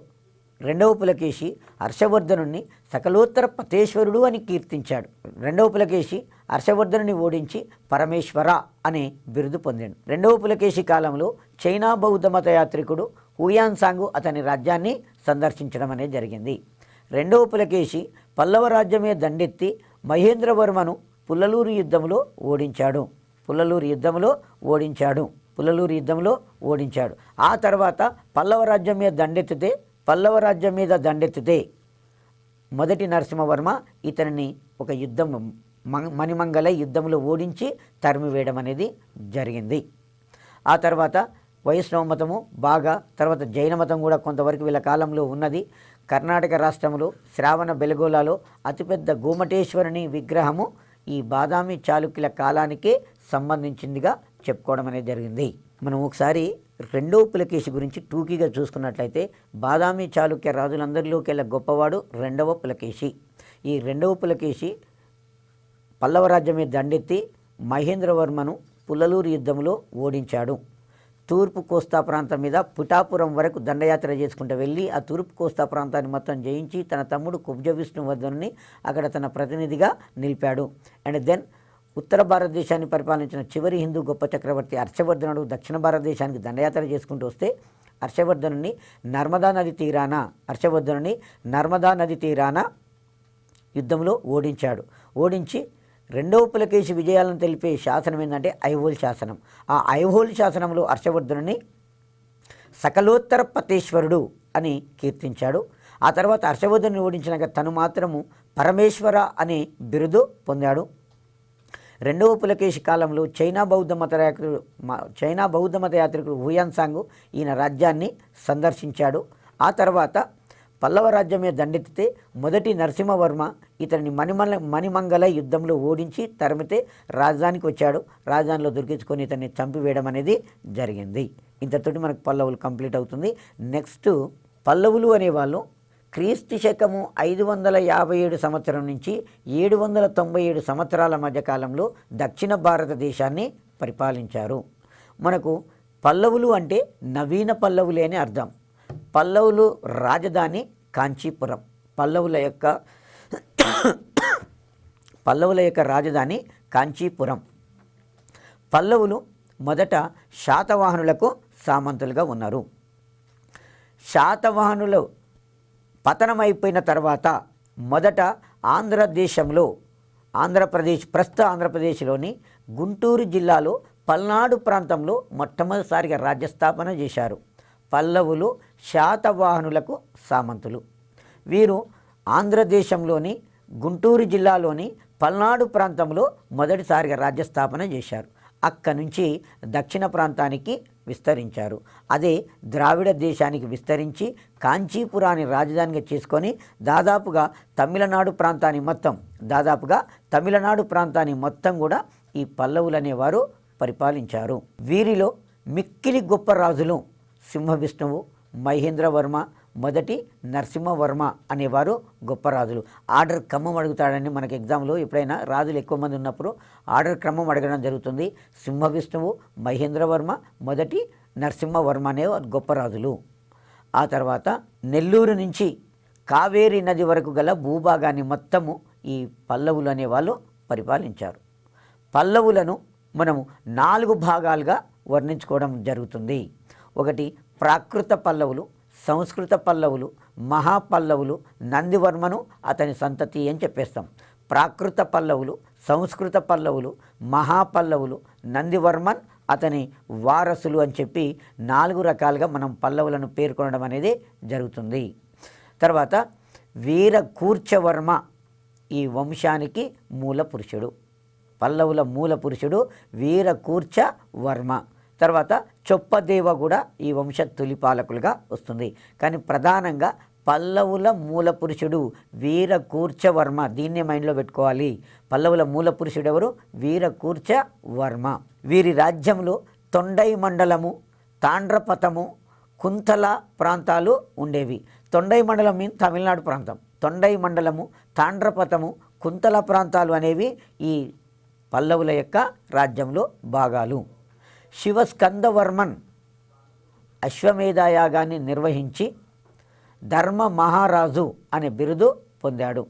రెండవ పులకేశి హర్షవర్ధనుని సకలోత్తర పతేశ్వరుడు అని కీర్తించాడు. రెండవ పులకేశి హర్షవర్ధనుని ఓడించి పరమేశ్వర అనే బిరుదు పొందాడు. రెండవ పులకేశి కాలంలో చైనా బౌద్ధ మత యాత్రికుడు హుయాన్సాంగ్ అతని రాజ్యాన్ని సందర్శించడం అనేది జరిగింది. రెండవ పులకేశి పల్లవ రాజ్యమే దండెత్తి మహేంద్రవర్మను పుల్లలూరు యుద్ధంలో ఓడించాడు. ఆ తర్వాత పల్లవ రాజ్యం మీద దండెత్తితే మొదటి నరసింహవర్మ ఇతనిని ఒక మణిమంగళ యుద్ధంలో ఓడించి తరిమివేయడం అనేది జరిగింది. ఆ తర్వాత వైష్ణవ మతము తర్వాత జైన మతం కూడా కొంతవరకు వీళ్ళ కాలంలో ఉన్నది. కర్ణాటక రాష్ట్రంలో శ్రావణ బెలగోలాలో అతిపెద్ద గోమటేశ్వరుని విగ్రహము ఈ బాదామి చాళుక్యుల కాలానికే సంబంధించిందిగా చెప్పుకోవడం అనేది జరిగింది. మనం ఒకసారి రెండవ పులకేశి గురించి టూకీగా చూసుకున్నట్లయితే బాదామి చాళుక్య రాజులందరిలోకెల్లా గొప్పవాడు రెండవ పులకేశి. ఈ రెండవ పులకేశి పల్లవ రాజ్యమే దండెత్తి మహేంద్రవర్మను పుల్లలూరు యుద్ధంలో ఓడించాడు. తూర్పు కోస్తా ప్రాంతం మీద పిఠాపురం వరకు దండయాత్ర చేసుకుంటూ వెళ్ళి ఆ తూర్పు కోస్తా ప్రాంతాన్ని మొత్తం జయించి తన తమ్ముడు కుబ్జ విష్ణువర్ధనుని అక్కడ తన ప్రతినిధిగా నిలిపాడు. అండ్ దెన్ ఉత్తర భారతదేశాన్ని పరిపాలించిన చివరి హిందూ గొప్ప చక్రవర్తి హర్షవర్ధనుడు దక్షిణ భారతదేశానికి దండయాత్ర చేసుకుంటూ వస్తే హర్షవర్ధనుని నర్మదా నది తీరాన యుద్ధంలో ఓడించి రెండవ పులకేశి విజయాలను తెలిపే శాసనం ఏంటంటే ఐహోల్ శాసనం. ఆ ఐహోల్ శాసనంలో హర్షవర్ధనుని సకలోత్తర పతేశ్వరుడు అని కీర్తించాడు. ఆ తర్వాత హర్షవర్ధనుని ఓడించినాక తను మాత్రము పరమేశ్వర అనే బిరుదు పొందాడు. రెండవ పులకేశి కాలంలో చైనా బౌద్ధ మత యాత్రికుడు హుయాన్సాంగ్ ఈయన రాజ్యాన్ని సందర్శించాడు. ఆ తర్వాత పల్లవ రాజ్యమే దండెత్తితే మొదటి నరసింహవర్మ ఇతని మణిమంగళ యుద్ధంలో ఓడించి తరిమితే రాజధానికి వచ్చాడు. రాజధానిలో దొరికించుకొని ఇతన్ని చంపివేయడం అనేది జరిగింది. ఇంతతోటి మనకు పల్లవులు కంప్లీట్ అవుతుంది. నెక్స్ట్ పల్లవులు అనేవాళ్ళు క్రీస్తు శకము 557 సంవత్సరం నుంచి 797 సంవత్సరాల మధ్యకాలంలో దక్షిణ భారతదేశాన్ని పరిపాలించారు. మనకు పల్లవులు అంటే నవీన పల్లవులే అని అర్థం. పల్లవులు రాజధాని కాంచీపురం. పల్లవుల యొక్క రాజధాని కాంచీపురం. పల్లవులు మొదట శాతవాహనులకు సామంతులుగా ఉన్నారు. శాతవాహనులు పతనమైపోయిన తర్వాత మొదట ప్రస్తుత ఆంధ్రప్రదేశ్లోని గుంటూరు జిల్లాలో పల్నాడు ప్రాంతంలో మొట్టమొదటిసారిగా రాజ్యస్థాపన చేశారు. పల్లవులు శాతవాహనులకు సామంతులు. వీరు ఆంధ్రదేశంలోని గుంటూరు జిల్లాలోని పల్నాడు ప్రాంతంలో మొదటిసారిగా రాజ్యస్థాపన చేశారు. అక్కడి నుంచి దక్షిణ ప్రాంతానికి విస్తరించారు. అదే ద్రావిడ దేశానికి విస్తరించి కాంచీపురాన్ని రాజధానిగా చేసుకొని దాదాపుగా తమిళనాడు ప్రాంతాన్ని మొత్తం కూడా ఈ పల్లవులు అనేవారు పరిపాలించారు. వీరిలో మిక్కిలి గొప్ప రాజులు సింహ విష్ణువు, మహేంద్రవర్మ, మొదటి నరసింహవర్మ అనేవారు గొప్ప రాజులు. ఆర్డర్ క్రమం అడుగుతాడని మనకి ఎగ్జామ్లో ఎప్పుడైనా రాజులు ఎక్కువ మంది ఉన్నప్పుడు ఆర్డర్ క్రమం అడగడం జరుగుతుంది. సింహ విష్ణువు, మహేంద్రవర్మ, మొదటి నరసింహవర్మ అనే గొప్ప రాజులు. ఆ తర్వాత నెల్లూరు నుంచి కావేరీ నది వరకు గల భూభాగాన్ని మొత్తము ఈ పల్లవులు అనేవాళ్ళు పరిపాలించారు. పల్లవులను మనము 4 భాగాలుగా వర్ణించుకోవడం జరుగుతుంది. ఒకటి ప్రాకృత పల్లవులు, సంస్కృత పల్లవులు, మహాపల్లవులు, నందివర్మను అతని సంతతి అని చెప్పేస్తాం. ప్రాకృత పల్లవులు, సంస్కృత పల్లవులు, మహాపల్లవులు, నందివర్మన్ అతని వారసులు అని చెప్పి 4 రకాలుగా మనం పల్లవులను పేర్కొనడం అనేది జరుగుతుంది. తర్వాత వీరకూర్చవర్మ ఈ వంశానికి మూల పురుషుడు. పల్లవుల మూల పురుషుడు వీరకూర్చవర్మ. తర్వాత చొప్పదేవ కూడా ఈ వంశ తొలిపాలకులుగా వస్తుంది. కానీ ప్రధానంగా పల్లవుల మూల పురుషుడు వీరకూర్చవర్మ. దీన్నే మైండ్లో పెట్టుకోవాలి. పల్లవుల మూల పురుషుడు ఎవరు? వీరకూర్చవర్మ. వీరి రాజ్యంలో తొండై మండలము, తాండ్రపతము, కుంతల ప్రాంతాలు ఉండేవి. తొండై మండలం మీన్ తమిళనాడు ప్రాంతం. తొండై మండలము, తాండ్రపతము, కుంతల ప్రాంతాలు అనేవి ఈ పల్లవుల యొక్క రాజ్యంలో భాగాలు. శివస్కందవర్మన్ అశ్వమేధయాగాన్ని నిర్వహించి ధర్మ మహారాజు అనే బిరుదు పొందాడు.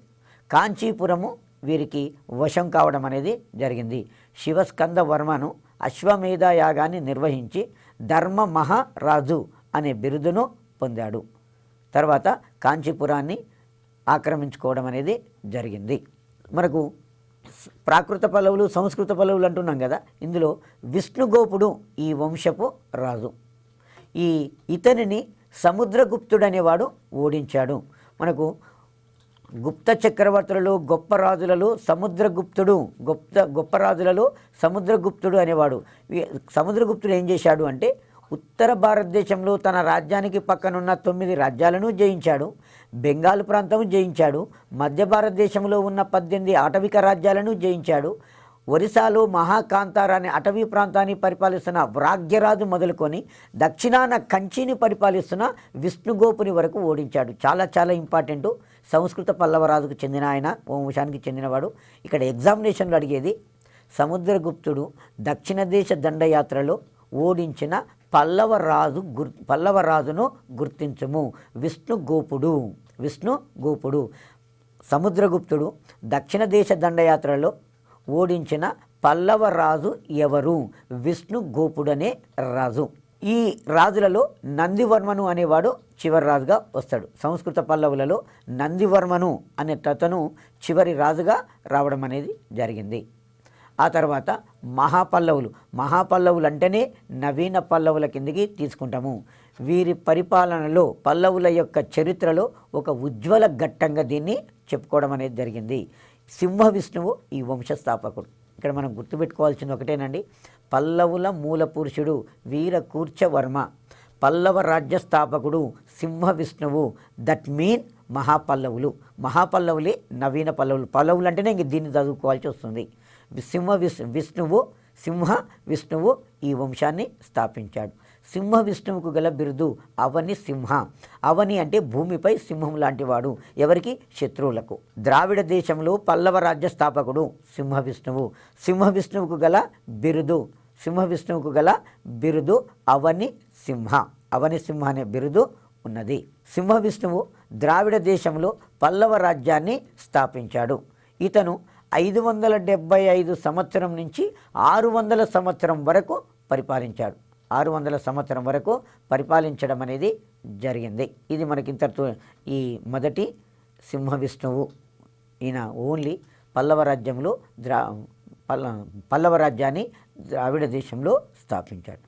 కాంచీపురము వీరికి వశం కావడం అనేది జరిగింది. శివస్కందవర్మను అశ్వమేధయాగాన్ని నిర్వహించి ధర్మ మహారాజు అనే బిరుదును పొందాడు. తర్వాత కాంచీపురాన్ని ఆక్రమించుకోవడం అనేది జరిగింది. మనకు ప్రాకృత పల్లవులు, సంస్కృత పల్లవులు అంటున్నాం కదా. ఇందులో విష్ణుగోపుడు ఈ వంశపు రాజు. ఇతనిని సముద్రగుప్తుడు అనేవాడు ఓడించాడు. మనకు గుప్త చక్రవర్తులలో గొప్ప రాజులలో సముద్రగుప్తుడు అనేవాడు. సముద్రగుప్తుడు ఏం చేశాడు అంటే ఉత్తర భారతదేశంలో తన రాజ్యానికి పక్కనున్న 9 రాజ్యాలను జయించాడు. బెంగాల్ ప్రాంతం జయించాడు. మధ్య భారతదేశంలో ఉన్న 18 ఆటవిక రాజ్యాలను జయించాడు. ఒరిస్సాలో మహాకాంతార అనే అటవీ ప్రాంతాన్ని పరిపాలిస్తున్న వ్రాగ్యరాజు మొదలుకొని దక్షిణాన కంచిని పరిపాలిస్తున్న విష్ణుగోపుని వరకు ఓడించాడు. చాలా చాలా ఇంపార్టెంటు. సంస్కృత పల్లవరాజుకు చెందిన ఆయన, వంశానికి చెందినవాడు. ఇక్కడ ఎగ్జామినేషన్లో అడిగేది సముద్రగుప్తుడు దక్షిణ దేశ దండయాత్రలో ఓడించిన పల్లవరాజును గుర్తించుము. విష్ణుగోపుడు. సముద్రగుప్తుడు దక్షిణ దేశ దండయాత్రలో ఓడించిన పల్లవరాజు ఎవరు? విష్ణుగోపుడనే రాజు. ఈ రాజులలో నందివర్మను అనేవాడు చివరి రాజుగా వస్తాడు. సంస్కృత పల్లవులలో నందివర్మను అనే అతను చివరి రాజుగా రావడం అనేది జరిగింది. ఆ తర్వాత మహాపల్లవులు అంటేనే నవీన పల్లవుల కిందికి తీసుకుంటాము. వీరి పరిపాలనలో పల్లవుల యొక్క చరిత్రలో ఒక ఉజ్వల ఘట్టంగా దీన్ని చెప్పుకోవడం అనేది జరిగింది. సింహ విష్ణువు ఈ వంశస్థాపకుడు. ఇక్కడ మనం గుర్తుపెట్టుకోవాల్సింది ఒకటేనండి, పల్లవుల మూల పురుషుడు వీరకూర్చవర్మ, పల్లవ రాజ్య స్థాపకుడు సింహ విష్ణువు. దట్ మీన్ మహాపల్లవులే నవీన పల్లవులు అంటేనే ఇంక దీన్ని చదువుకోవాల్సి వస్తుంది. సింహ విష్ణువు ఈ వంశాన్ని స్థాపించాడు. సింహ విష్ణువుకు గల బిరుదు అవని సింహ. అవని అంటే భూమిపై సింహం లాంటివాడు. ఎవరికి? శత్రువులకు. ద్రావిడ దేశంలో పల్లవ రాజ్య స్థాపకుడు సింహ విష్ణువుకు గల బిరుదు సింహ విష్ణువుకు గల బిరుదు అవని సింహ. అవని సింహ అనే బిరుదు ఉన్నది. సింహ విష్ణువు ద్రావిడ దేశంలో పల్లవ రాజ్యాన్ని స్థాపించాడు. ఇతను 575 సంవత్సరం నుంచి 600 సంవత్సరం వరకు పరిపాలించాడు. 600 సంవత్సరం వరకు పరిపాలించడం అనేది జరిగింది. ఇది మనకింతటితో ఈ మొదటి సింహ విష్ణువు. ఈయన ఓన్లీ పల్లవ రాజ్యంలో పల్లవ రాజ్యాన్ని ద్రావిడ దేశంలో స్థాపించాడు.